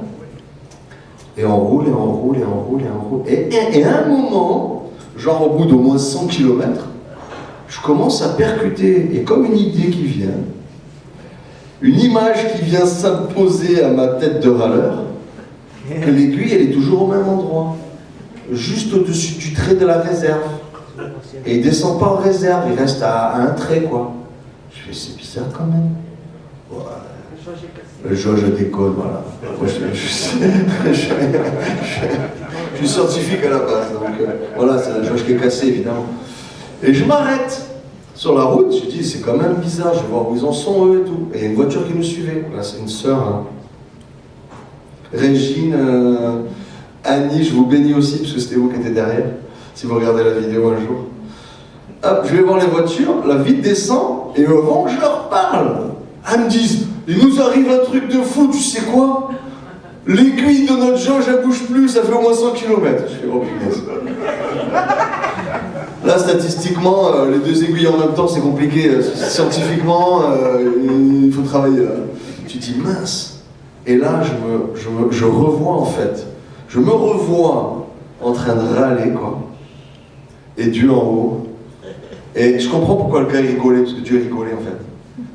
Et on roule, et on roule, et on roule, et on roule. Et à un moment, genre au bout d'au moins 100 km, je commence à percuter, et comme une idée qui vient, une image qui vient s'imposer à ma tête de râleur, que l'aiguille, elle est toujours au même endroit, juste au-dessus du trait de la réserve. Et il descend pas en réserve, il reste à un trait, quoi. Je fais, c'est bizarre quand même. Ouais. Le jauge déconne, voilà. Moi, je suis scientifique à la base, donc voilà, c'est la jauge qui est cassée, évidemment. Et je m'arrête sur la route, je dis, c'est quand même bizarre, je vais voir où ils en sont, eux et tout. Et il y a une voiture qui nous suivait. Là, c'est une sœur, hein. Régine, Annie, je vous bénis aussi, parce que c'était vous qui étiez derrière, si vous regardez la vidéo un jour. Hop, je vais voir les voitures, la vitre descend, et avant que je leur parle, elles me disent, il nous arrive un truc de fou, tu sais quoi? L'aiguille de notre jauge, elle bouge plus, ça fait au moins 100 km. Je fais, oh punaise. Là, statistiquement, les deux aiguilles en même temps, c'est compliqué. Scientifiquement, il faut travailler là. Tu dis, mince. Et là, je revois en fait. Je me revois en train de râler, quoi. Et Dieu en haut. Et je comprends pourquoi le gars rigolait, parce que Dieu rigolait en fait.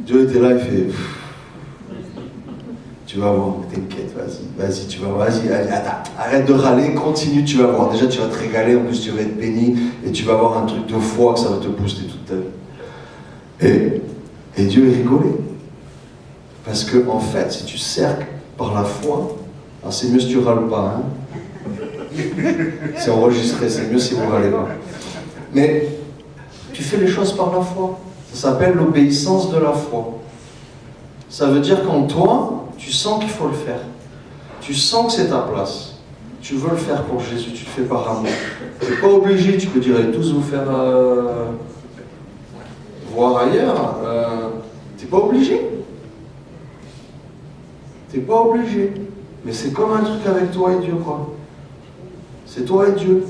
Dieu était là, il fait... Tu vas voir, t'inquiète, vas-y, tu vas voir, vas-y, attends, arrête de râler, continue, tu vas voir. Déjà, tu vas te régaler, en plus, tu vas être béni, et tu vas avoir un truc de foi que ça va te booster toute ta vie. Et Dieu est rigolé. Parce que, en fait, si tu cerques par la foi, alors c'est mieux si tu râles pas, hein. C'est enregistré, c'est mieux si vous râlez pas. Mais tu fais les choses par la foi. Ça s'appelle l'obéissance de la foi. Ça veut dire qu'en toi, tu sens qu'il faut le faire. Tu sens que c'est ta place. Tu veux le faire pour Jésus, tu le fais par amour. Tu n'es pas obligé, tu peux dire, allez tous vous faire voir ailleurs. Tu n'es pas obligé. Tu n'es pas obligé. Mais c'est comme un truc avec toi et Dieu, quoi. C'est toi et Dieu.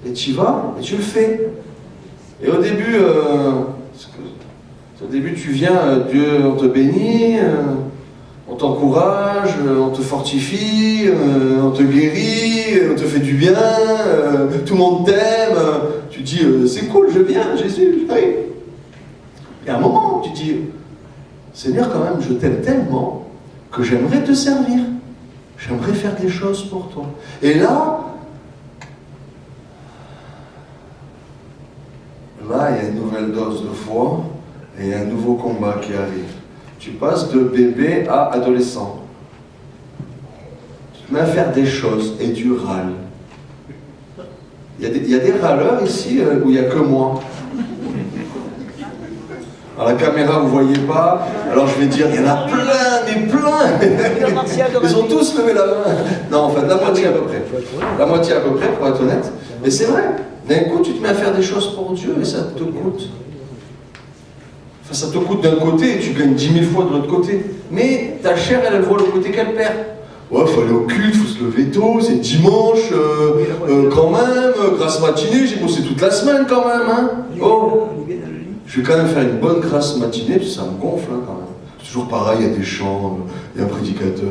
Et tu y vas, et tu le fais. Et au début, tu viens, Dieu, on te bénit, on t'encourage, on te fortifie, on te guérit, on te fait du bien, tout le monde t'aime. Tu dis, c'est cool, je viens, Jésus, j'arrive. Et à un moment, tu dis, Seigneur, quand même, je t'aime tellement que j'aimerais te servir. J'aimerais faire des choses pour toi. Et là, il y a une nouvelle dose de foi et il y a un nouveau combat qui arrive. Tu passes de bébé à adolescent. Tu te mets à faire des choses et tu râles. Il y a des râleurs ici où il n'y a que moi. À la caméra, vous ne voyez pas, alors je vais dire, il y en a plein, mais plein. Ils ont tous levé la main. Non, en fait, la moitié à peu près. La moitié à peu près, pour être honnête. Mais c'est vrai. D'un coup, tu te mets à faire des choses pour Dieu et ça te coûte. Enfin, ça te coûte d'un côté et tu gagnes 10 000 fois de l'autre côté. Mais ta chair, elle voit le côté qu'elle perd. Ouais, faut aller au culte, faut se lever tôt, c'est dimanche, quand même, grasse matinée, j'ai bossé toute la semaine quand même, hein. Oh, je vais quand même faire une bonne grasse matinée, puis ça me gonfle, hein, quand même. C'est toujours pareil, il y a des chants, il y a un prédicateur,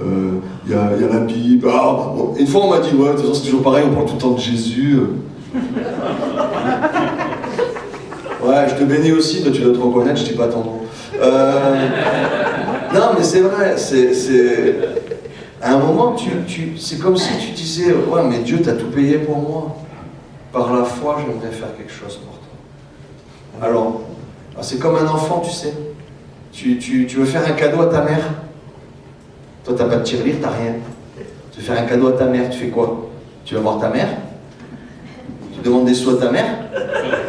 il y a la Bible. Ah, bon, une fois on m'a dit, ouais, de toute façon c'est toujours pareil, on parle tout le temps de Jésus. Ouais, je te bénis aussi, toi tu dois te reconnaître, je t'ai pas attendu. Non, mais c'est vrai, à un moment, c'est comme si tu disais, ouais, mais Dieu t'a tout payé pour moi. Par la foi, j'aimerais faire quelque chose pour toi. Alors, c'est comme un enfant, tu sais. Tu veux faire un cadeau à ta mère. Toi, t'as pas de tirelire, t'as rien. Tu veux faire un cadeau à ta mère, tu fais quoi? Tu vas voir ta mère. Tu demandes des sous à ta mère.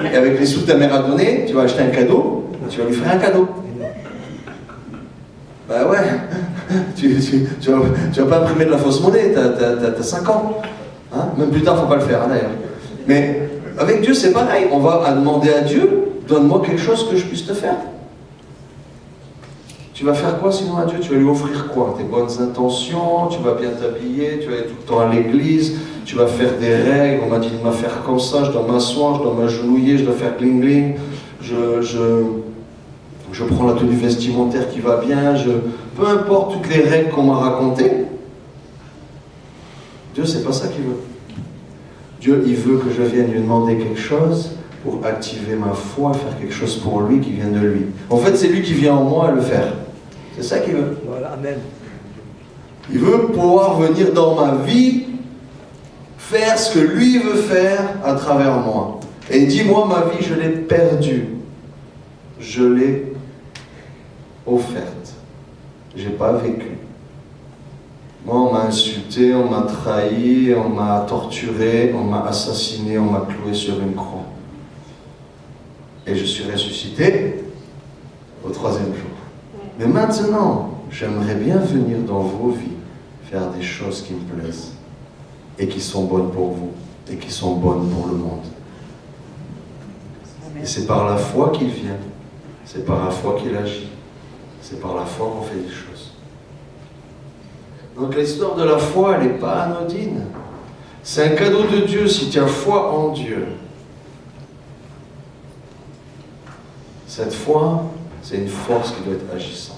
Et avec les sous que ta mère a donnés, tu vas acheter un cadeau. Tu vas lui faire un cadeau. Bah ouais. Tu vas pas imprimer de la fausse monnaie, t'as 5 ans. Hein? Même plus tard, faut pas le faire, hein, d'ailleurs. Mais avec Dieu, c'est pareil. On va demander à Dieu, donne-moi quelque chose que je puisse te faire. Tu vas faire quoi sinon à Dieu? Tu vas lui offrir quoi? Tes bonnes intentions, tu vas bien t'habiller, tu vas aller tout le temps à l'église, tu vas faire des règles, on m'a dit de me faire comme ça, je dois m'asseoir, je dois m'agenouiller, je dois faire gling-gling, je prends la tenue vestimentaire qui va bien, peu importe toutes les règles qu'on m'a racontées. Dieu, c'est pas ça qu'il veut. Dieu, il veut que je vienne lui demander quelque chose pour activer ma foi, faire quelque chose pour lui qui vient de lui. En fait, c'est lui qui vient en moi à le faire. C'est ça qu'il veut. Voilà, amen. Il veut pouvoir venir dans ma vie, faire ce que lui veut faire à travers moi. Et il dit, moi, ma vie, je l'ai perdue. Je l'ai offerte. Je n'ai pas vécu. Moi, on m'a insulté, on m'a trahi, on m'a torturé, on m'a assassiné, on m'a cloué sur une croix. Et je suis ressuscité au 3e jour. Mais maintenant, j'aimerais bien venir dans vos vies, faire des choses qui me plaisent, et qui sont bonnes pour vous, et qui sont bonnes pour le monde. Et c'est par la foi qu'il vient, c'est par la foi qu'il agit, c'est par la foi qu'on fait des choses. Donc l'histoire de la foi, elle n'est pas anodine. C'est un cadeau de Dieu si tu as foi en Dieu. Cette foi, c'est une force qui doit être agissante.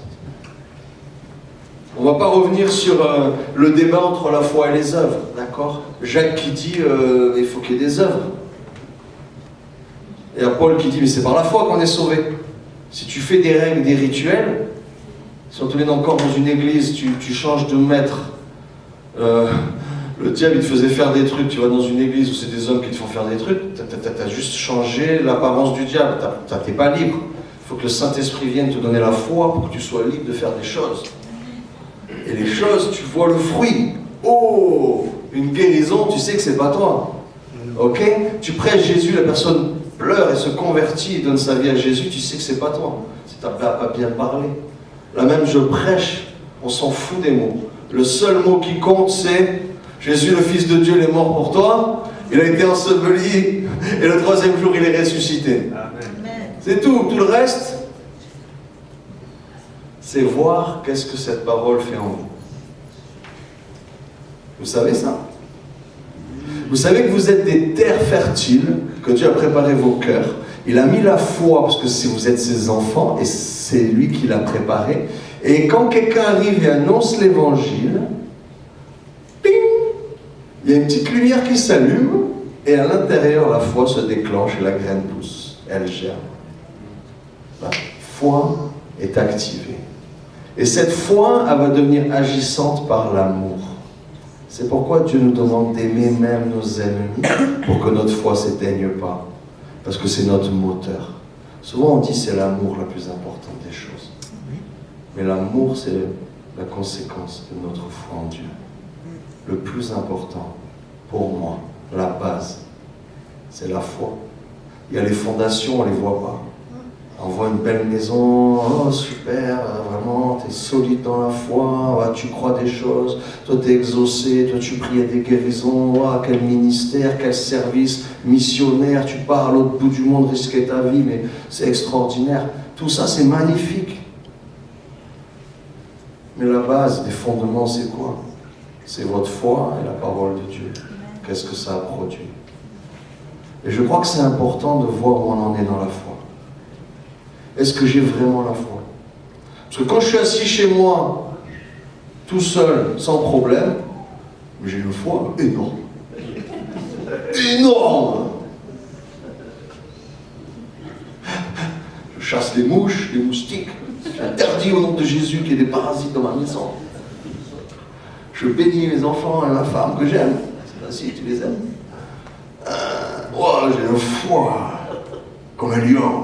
On ne va pas revenir sur le débat entre la foi et les œuvres, d'accord? Jacques qui dit il faut qu'il y ait des œuvres. Et il y a Paul qui dit mais c'est par la foi qu'on est sauvé. Si tu fais des règles, des rituels, si on te met encore dans une église, tu changes de maître. Le diable il te faisait faire des trucs, tu vas dans une église où c'est des hommes qui te font faire des trucs, t'as juste changé l'apparence du diable, t'es pas libre. Il faut que le Saint-Esprit vienne te donner la foi pour que tu sois libre de faire des choses. Et les choses, tu vois le fruit. Oh, une guérison, tu sais que c'est pas toi. Ok? Tu prêches Jésus, la personne pleure et se convertit et donne sa vie à Jésus, tu sais que c'est pas toi. Si t'as pas bien parlé. Là même, je prêche, on s'en fout des mots. Le seul mot qui compte, c'est « Jésus, le Fils de Dieu, il est mort pour toi, il a été enseveli, et le troisième jour, il est ressuscité. » C'est tout. Tout le reste, c'est voir qu'est-ce que cette parole fait en vous. Vous savez ça? Vous savez que vous êtes des terres fertiles, que Dieu a préparé vos cœurs. Il a mis la foi, parce que si vous êtes ses enfants, et c'est lui qui l'a préparé. Et quand quelqu'un arrive et annonce l'évangile, ping, il y a une petite lumière qui s'allume, et à l'intérieur, la foi se déclenche et la graine pousse. Elle germe. La foi est activée. Et cette foi, elle va devenir agissante par l'amour. C'est pourquoi Dieu nous demande d'aimer même nos ennemis, pour que notre foi ne s'éteigne pas. Parce que c'est notre moteur. Souvent on dit que c'est l'amour la plus importante des choses. Mais l'amour, c'est la conséquence de notre foi en Dieu. Le plus important, pour moi, la base, c'est la foi. Il y a les fondations, on ne les voit pas. On voit une belle maison, oh super, vraiment, tu es solide dans la foi, tu crois des choses, toi tu es exaucé, toi tu pries à des guérisons, oh, quel ministère, quel service missionnaire, tu pars à l'autre bout du monde risquer ta vie, mais c'est extraordinaire. Tout ça c'est magnifique. Mais la base des fondements c'est quoi? C'est votre foi et la parole de Dieu. Qu'est-ce que ça a produit? Et je crois que c'est important de voir où on en est dans la foi. Est-ce que j'ai vraiment la foi? Parce que quand je suis assis chez moi, tout seul, sans problème, j'ai une foi énorme. Énorme! Je chasse les mouches, les moustiques. J'interdis au nom de Jésus qu'il y ait des parasites dans ma maison. Je bénis mes enfants et ma femme que j'aime. C'est ainsi, tu les aimes. J'ai une foi comme un lion.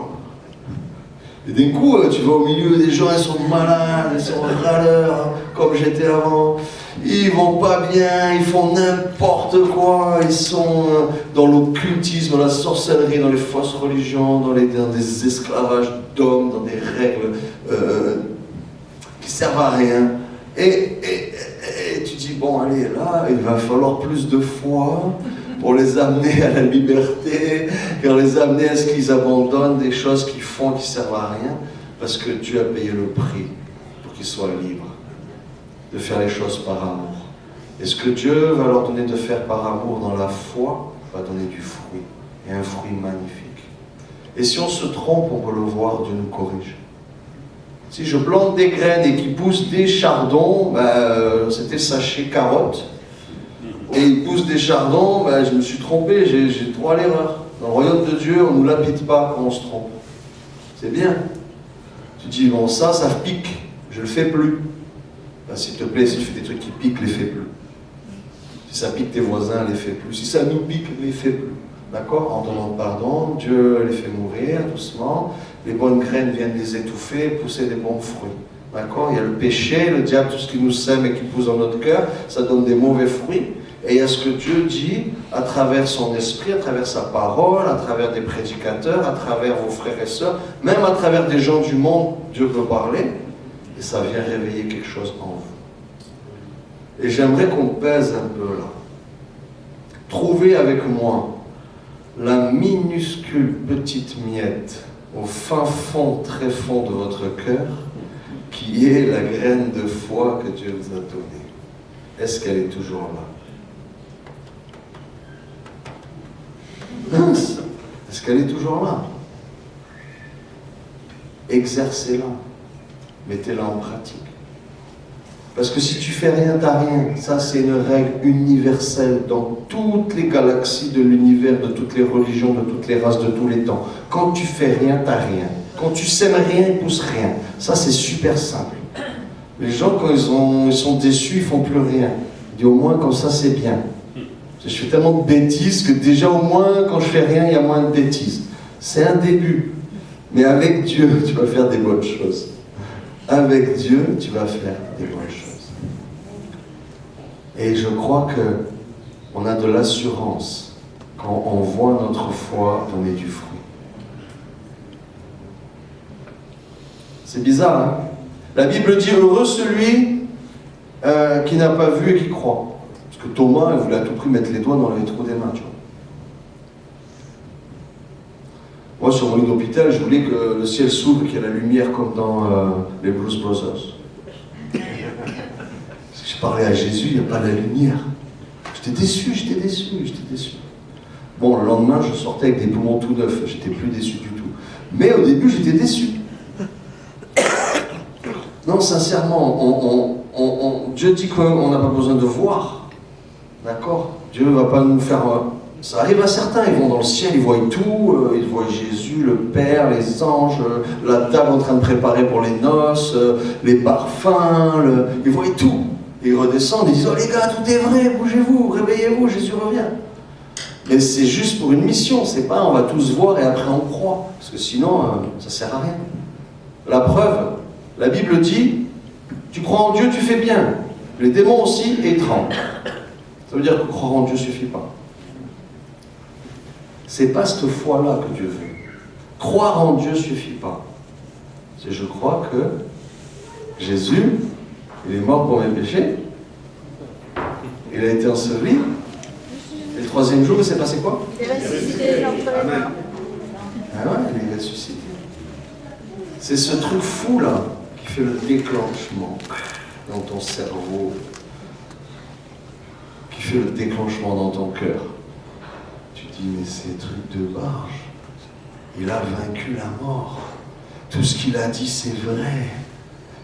Et d'un coup, tu vas au milieu des gens, ils sont malades, ils sont râleurs, comme j'étais avant. Ils vont pas bien, ils font n'importe quoi. Ils sont dans l'occultisme, dans la sorcellerie, dans les fausses religions, dans des esclavages d'hommes, dans des règles qui servent à rien. Et tu dis, bon, allez, là, il va falloir plus de foi pour les amener à la liberté, pour les amener à ce qu'ils abandonnent des choses qu'ils font qui ne servent à rien, parce que Dieu a payé le prix pour qu'ils soient libres de faire les choses par amour. Et ce que Dieu va leur donner de faire par amour dans la foi va donner du fruit, et un fruit magnifique. Et si on se trompe, on peut le voir, Dieu nous corrige. Si je plante des graines et qu'ils poussent des chardons, c'était saché carotte. Et ils poussent des chardons, je me suis trompé, j'ai droit à l'erreur. Dans le royaume de Dieu, on ne nous lapide pas quand on se trompe. C'est bien. Tu dis, bon, ça pique, je ne le fais plus. S'il te plaît, si tu fais des trucs qui piquent, les fais plus. Si ça pique tes voisins, les fais plus. Si ça nous pique, les fais plus. D'accord? En demandant pardon, Dieu les fait mourir doucement. Les bonnes graines viennent les étouffer, pousser des bons fruits. D'accord? Il y a le péché, le diable, tout ce qui nous sème et qui pousse dans notre cœur, ça donne des mauvais fruits. Et il y a ce que Dieu dit à travers son esprit, à travers sa parole, à travers des prédicateurs, à travers vos frères et sœurs, même à travers des gens du monde, Dieu peut parler, et ça vient réveiller quelque chose en vous. Et j'aimerais qu'on pèse un peu là. Trouvez avec moi la minuscule petite miette au fin fond, très fond de votre cœur, qui est la graine de foi que Dieu vous a donnée. Est-ce qu'elle est toujours là? Mince! Est-ce qu'elle est toujours là? Exercez-la. Mettez-la en pratique. Parce que si tu fais rien, t'as rien. Ça, c'est une règle universelle dans toutes les galaxies de l'univers, de toutes les religions, de toutes les races, de tous les temps. Quand tu fais rien, t'as rien. Quand tu sèmes rien, ils poussent rien. Ça, c'est super simple. Les gens, quand ils sont déçus, ils font plus rien. Ils disent au moins, comme ça, c'est bien. Je fais tellement de bêtises que déjà, au moins, quand je fais rien, il y a moins de bêtises. C'est un début. Mais avec Dieu, tu vas faire des bonnes choses. Avec Dieu, tu vas faire des bonnes choses. Et je crois qu'on a de l'assurance quand on voit notre foi donner du fruit. C'est bizarre, hein? La Bible dit heureux celui qui n'a pas vu et qui croit. Parce que Thomas, il voulait à tout prix mettre les doigts dans les trous des mains, tu vois. Moi, sur mon lit d'hôpital, je voulais que le ciel s'ouvre, qu'il y ait la lumière comme dans les Blues Brothers. Parce que j'ai parlé à Jésus, il n'y a pas la lumière. J'étais déçu. Bon, le lendemain, je sortais avec des poumons tout neufs. J'étais plus déçu du tout. Mais au début, j'étais déçu. Non, sincèrement, Dieu dit qu'on n'a pas besoin de voir. D'accord? Dieu ne va pas nous faire... Ça arrive à certains, ils vont dans le ciel, ils voient tout, ils voient Jésus, le Père, les anges, la table en train de préparer pour les noces, les parfums, ils voient tout. Et ils redescendent, ils disent « Oh les gars, tout est vrai, bougez-vous, réveillez-vous, Jésus revient ». Mais c'est juste pour une mission, c'est pas on va tous voir et après on croit, parce que sinon ça sert à rien. La preuve, la Bible dit « Tu crois en Dieu, tu fais bien ». Les démons aussi, et ils tremblent. Ça veut dire que croire en Dieu ne suffit pas. C'est pas cette foi-là que Dieu veut. Croire en Dieu ne suffit pas. C'est je crois que Jésus, il est mort pour mes péchés, il a été enseveli, et le troisième jour, il s'est passé quoi? Il est ressuscité entre les morts. Ah ouais, il est ressuscité. C'est ce truc fou-là qui fait le déclenchement dans ton cerveau, qui fait le déclenchement dans ton cœur. Tu dis, mais c'est truc de barge. Il a vaincu la mort. Tout ce qu'il a dit, c'est vrai.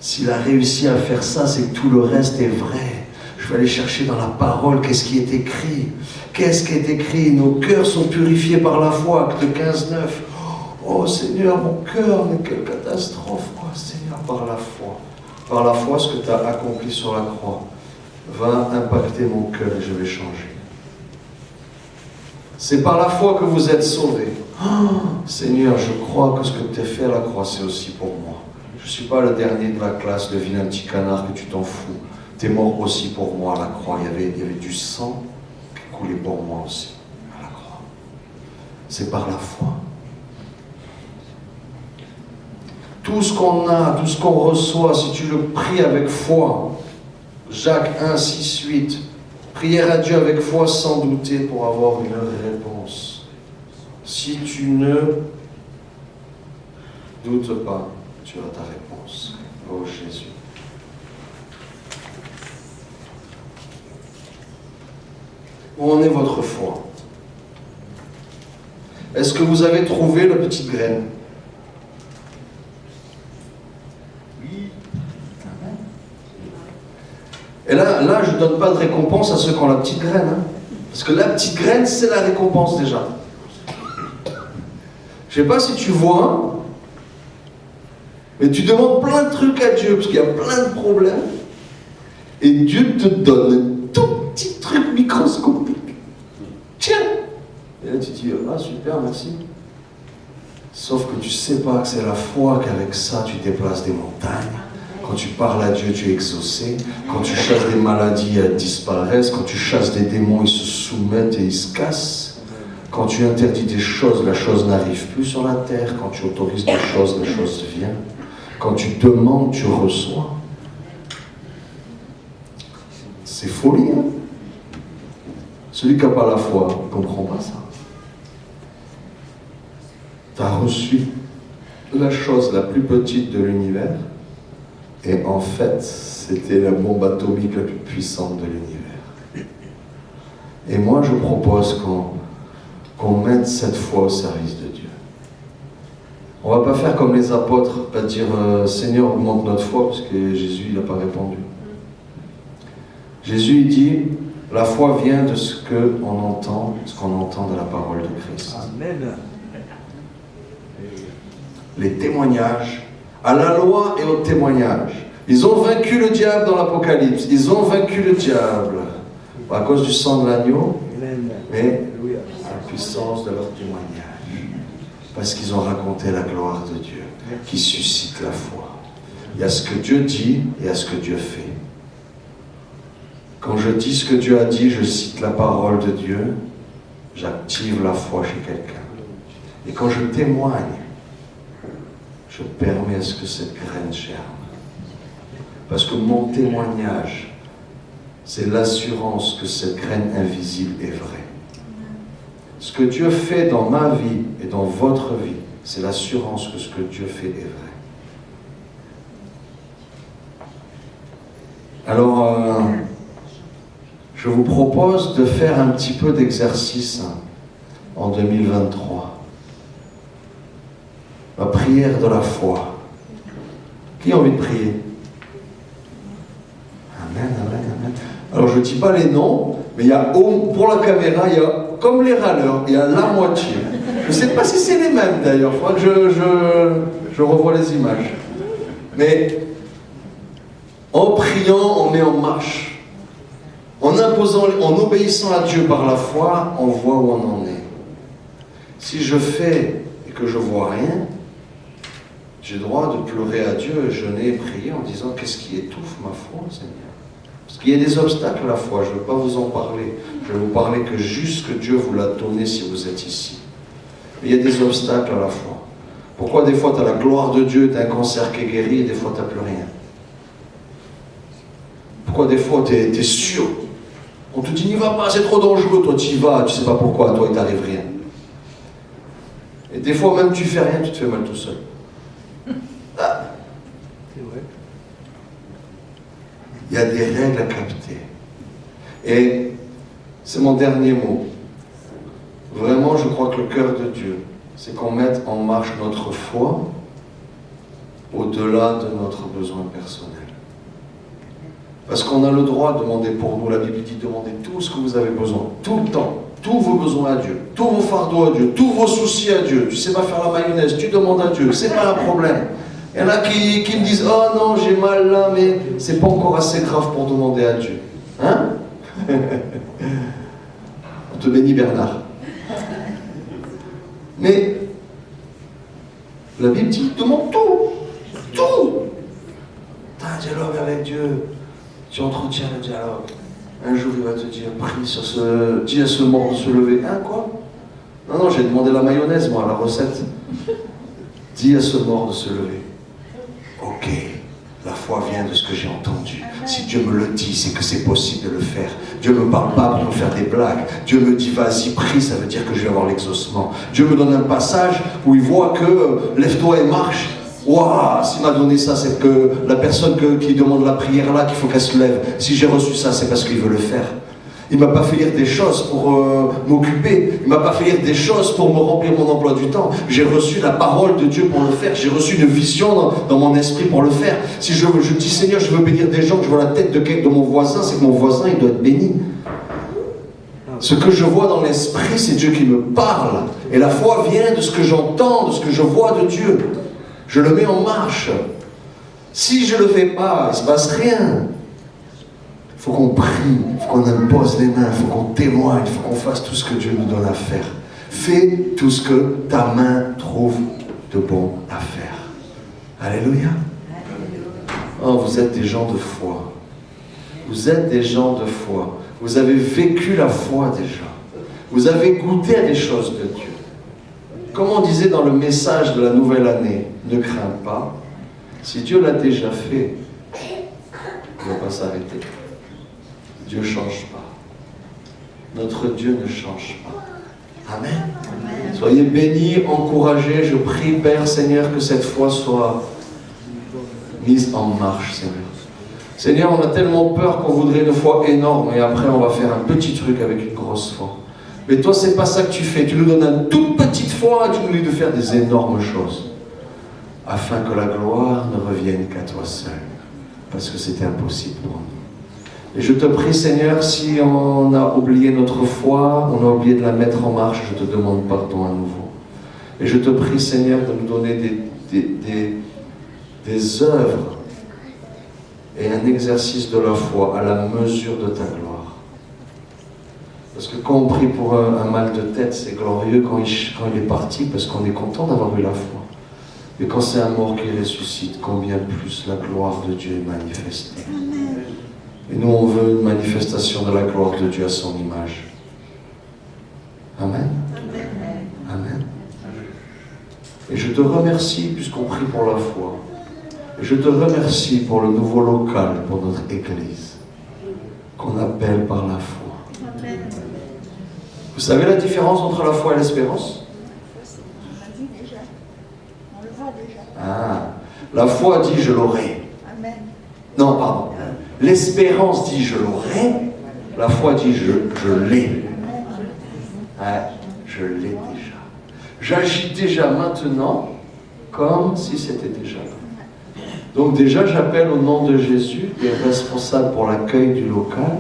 S'il a réussi à faire ça, c'est que tout le reste est vrai. Je vais aller chercher dans la parole qu'est-ce qui est écrit. Qu'est-ce qui est écrit? Nos cœurs sont purifiés par la foi. Acte 15, 9. Oh Seigneur, mon cœur, mais quelle catastrophe. Oh Seigneur, par la foi. Par la foi, ce que tu as accompli sur la croix va impacter mon cœur et je vais changer. C'est par la foi que vous êtes sauvés. Oh, Seigneur, je crois que ce que tu as fait à la croix, c'est aussi pour moi. Je ne suis pas le dernier de la classe, le vilain petit canard que tu t'en fous. Tu es mort aussi pour moi à la croix. Il y avait du sang qui coulait pour moi aussi à la croix. C'est par la foi. Tout ce qu'on a, tout ce qu'on reçoit, si tu le pries avec foi, Jacques 1, 6, 8, prière à Dieu avec foi sans douter pour avoir une réponse. Si tu ne doutes pas, tu as ta réponse. Oh Jésus. Où en est votre foi? Est-ce que vous avez trouvé la petite graine? Et là, je ne donne pas de récompense à ceux qui ont la petite graine. Hein. Parce que la petite graine, c'est la récompense déjà. Je ne sais pas si tu vois, mais tu demandes plein de trucs à Dieu, parce qu'il y a plein de problèmes, et Dieu te donne un tout petit truc microscopique. Tiens! Et là, tu te dis, ah super, merci. Sauf que tu ne sais pas que c'est la foi qu'avec ça, tu déplaces des montagnes. Quand tu parles à Dieu, tu es exaucé. Quand tu chasses des maladies, elles disparaissent. Quand tu chasses des démons, ils se soumettent et ils se cassent. Quand tu interdis des choses, la chose n'arrive plus sur la terre. Quand tu autorises des choses, la chose vient. Quand tu demandes, tu reçois. C'est folie, hein? Celui qui n'a pas la foi ne comprend pas ça. Tu as reçu la chose la plus petite de l'univers. Et en fait, c'était la bombe atomique la plus puissante de l'univers. Et moi, je propose qu'on mette cette foi au service de Dieu. On ne va pas faire comme les apôtres, pas dire Seigneur, augmente notre foi, parce que Jésus, il n'a pas répondu. Jésus, il dit, la foi vient de ce qu'on entend de la parole de Christ. Amen. Les témoignages, à la loi et au témoignage. Ils ont vaincu le diable dans l'Apocalypse. Ils ont vaincu le diable. Pas à cause du sang de l'agneau, mais à la puissance de leur témoignage. Parce qu'ils ont raconté la gloire de Dieu, qui suscite la foi. Il y a ce que Dieu dit et il y a ce que Dieu fait. Quand je dis ce que Dieu a dit, je cite la parole de Dieu, j'active la foi chez quelqu'un. Et quand je témoigne, je permets à ce que cette graine germe. Parce que mon témoignage, c'est l'assurance que cette graine invisible est vraie. Ce que Dieu fait dans ma vie et dans votre vie, c'est l'assurance que ce que Dieu fait est vrai. Alors, je vous propose de faire un petit peu d'exercice en 2023. La prière de la foi. Qui a envie de prier? Amen, amen, amen. Alors, je ne dis pas les noms, mais il y a, pour la caméra, il y a, comme les râleurs, il y a la moitié. Je ne sais pas si c'est les mêmes d'ailleurs, il faudra que je revoie les images. Mais en priant, on met en marche. En obéissant à Dieu par la foi, on voit où on en est. Si je fais et que je ne vois rien, j'ai le droit de pleurer à Dieu et jeûner et prier en disant qu'est-ce qui étouffe ma foi, Seigneur? Parce qu'il y a des obstacles à la foi, je ne veux pas vous en parler. Je vais vous parler que juste que Dieu vous l'a donné si vous êtes ici. Mais il y a des obstacles à la foi. Pourquoi des fois tu as la gloire de Dieu, tu as un cancer qui est guéri et des fois tu n'as plus rien? Pourquoi des fois tu es sûr? On te dit n'y va pas, c'est trop dangereux, toi tu y vas, tu ne sais pas pourquoi, toi il t'arrive rien. Et des fois même tu fais rien, tu te fais mal tout seul. Ah. C'est vrai. Il y a des règles à capter. Et c'est mon dernier mot. Vraiment, je crois que le cœur de Dieu, c'est qu'on mette en marche notre foi au-delà de notre besoin personnel. Parce qu'on a le droit de demander pour nous. La Bible dit demandez tout ce que vous avez besoin, tout le temps, tous vos besoins à Dieu, tous vos fardeaux à Dieu, tous vos soucis à Dieu. Tu sais pas faire la mayonnaise, tu demandes à Dieu, c'est pas un problème. Il y en a qui me disent oh non, j'ai mal là, mais c'est pas encore assez grave pour demander à Dieu. Hein? On te bénit, Bernard. Mais la Bible dit demande tout. Tu as un dialogue avec Dieu. Tu entretiens le dialogue. Un jour, il va te dire, dis à ce mort de se lever. Hein, quoi? Non, j'ai demandé la mayonnaise, moi, la recette. Dis à ce mort de se lever. Ok, la foi vient de ce que j'ai entendu. Si Dieu me le dit, c'est que c'est possible de le faire. Dieu ne me parle pas pour me faire des blagues. Dieu me dit, vas-y, prie, ça veut dire que je vais avoir l'exaucement. Dieu me donne un passage où il voit que lève-toi et marche. Waouh, s'il m'a donné ça, c'est que la personne qui demande la prière là, qu'il faut qu'elle se lève. Si j'ai reçu ça, c'est parce qu'il veut le faire. Il ne m'a pas fait lire des choses pour m'occuper. Il ne m'a pas fait lire des choses pour me remplir mon emploi du temps. J'ai reçu la parole de Dieu pour le faire. J'ai reçu une vision dans mon esprit pour le faire. Si je dis Seigneur, je veux bénir des gens, que je vois la tête de mon voisin, c'est que mon voisin, il doit être béni. Ce que je vois dans l'esprit, c'est Dieu qui me parle. Et la foi vient de ce que j'entends, de ce que je vois de Dieu. Je le mets en marche. Si je ne le fais pas, il ne se passe rien. Il faut qu'on prie, il faut qu'on impose les mains, il faut qu'on témoigne, il faut qu'on fasse tout ce que Dieu nous donne à faire. Fais tout ce que ta main trouve de bon à faire. Alléluia. Oh, vous êtes des gens de foi. Vous êtes des gens de foi. Vous avez vécu la foi déjà. Vous avez goûté à des choses de Dieu. Comme on disait dans le message de la nouvelle année, ne crains pas. Si Dieu l'a déjà fait, il ne va pas s'arrêter. Dieu ne change pas. Notre Dieu ne change pas. Amen. Amen. Soyez bénis, encouragés. Je prie, Père, Seigneur, que cette foi soit mise en marche, Seigneur. Seigneur, on a tellement peur qu'on voudrait une foi énorme et après on va faire un petit truc avec une grosse foi. Mais toi, c'est pas ça que tu fais. Tu nous donnes une toute petite foi et tu nous dis de faire des énormes choses. Afin que la gloire ne revienne qu'à toi seul. Parce que c'était impossible pour nous. Et je te prie, Seigneur, si on a oublié notre foi, on a oublié de la mettre en marche, je te demande pardon à nouveau. Et je te prie, Seigneur, de nous donner des œuvres et un exercice de la foi à la mesure de ta gloire. Parce que quand on prie pour un mal de tête, c'est glorieux quand il est parti, parce qu'on est content d'avoir eu la foi. Mais quand c'est un mort qui ressuscite, combien plus la gloire de Dieu est manifestée. Et nous, on veut une manifestation de la gloire de Dieu à son image. Amen. Amen. Et je te remercie, puisqu'on prie pour la foi. Et je te remercie pour le nouveau local pour notre Église, qu'on appelle par la foi. Vous savez la différence entre la foi et l'espérance? Ah, la foi dit je l'aurai. Non, pardon. L'espérance dit je l'aurai. La foi dit je l'ai. Ah, je l'ai déjà. J'agis déjà maintenant comme si c'était déjà là. Donc déjà, j'appelle au nom de Jésus des responsables pour l'accueil du local.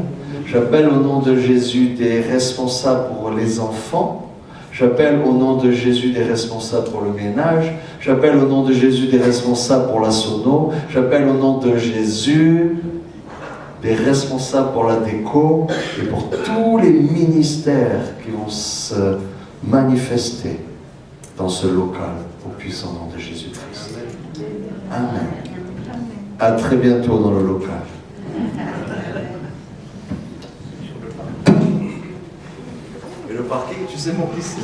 J'appelle au nom de Jésus des responsables pour les enfants. J'appelle au nom de Jésus des responsables pour le ménage. J'appelle au nom de Jésus des responsables pour la sono. J'appelle au nom de Jésus des responsables pour la déco et pour tous les ministères qui vont se manifester dans ce local au puissant nom de Jésus-Christ. Amen. À très bientôt dans le local. Et le parking, tu sais mon fils.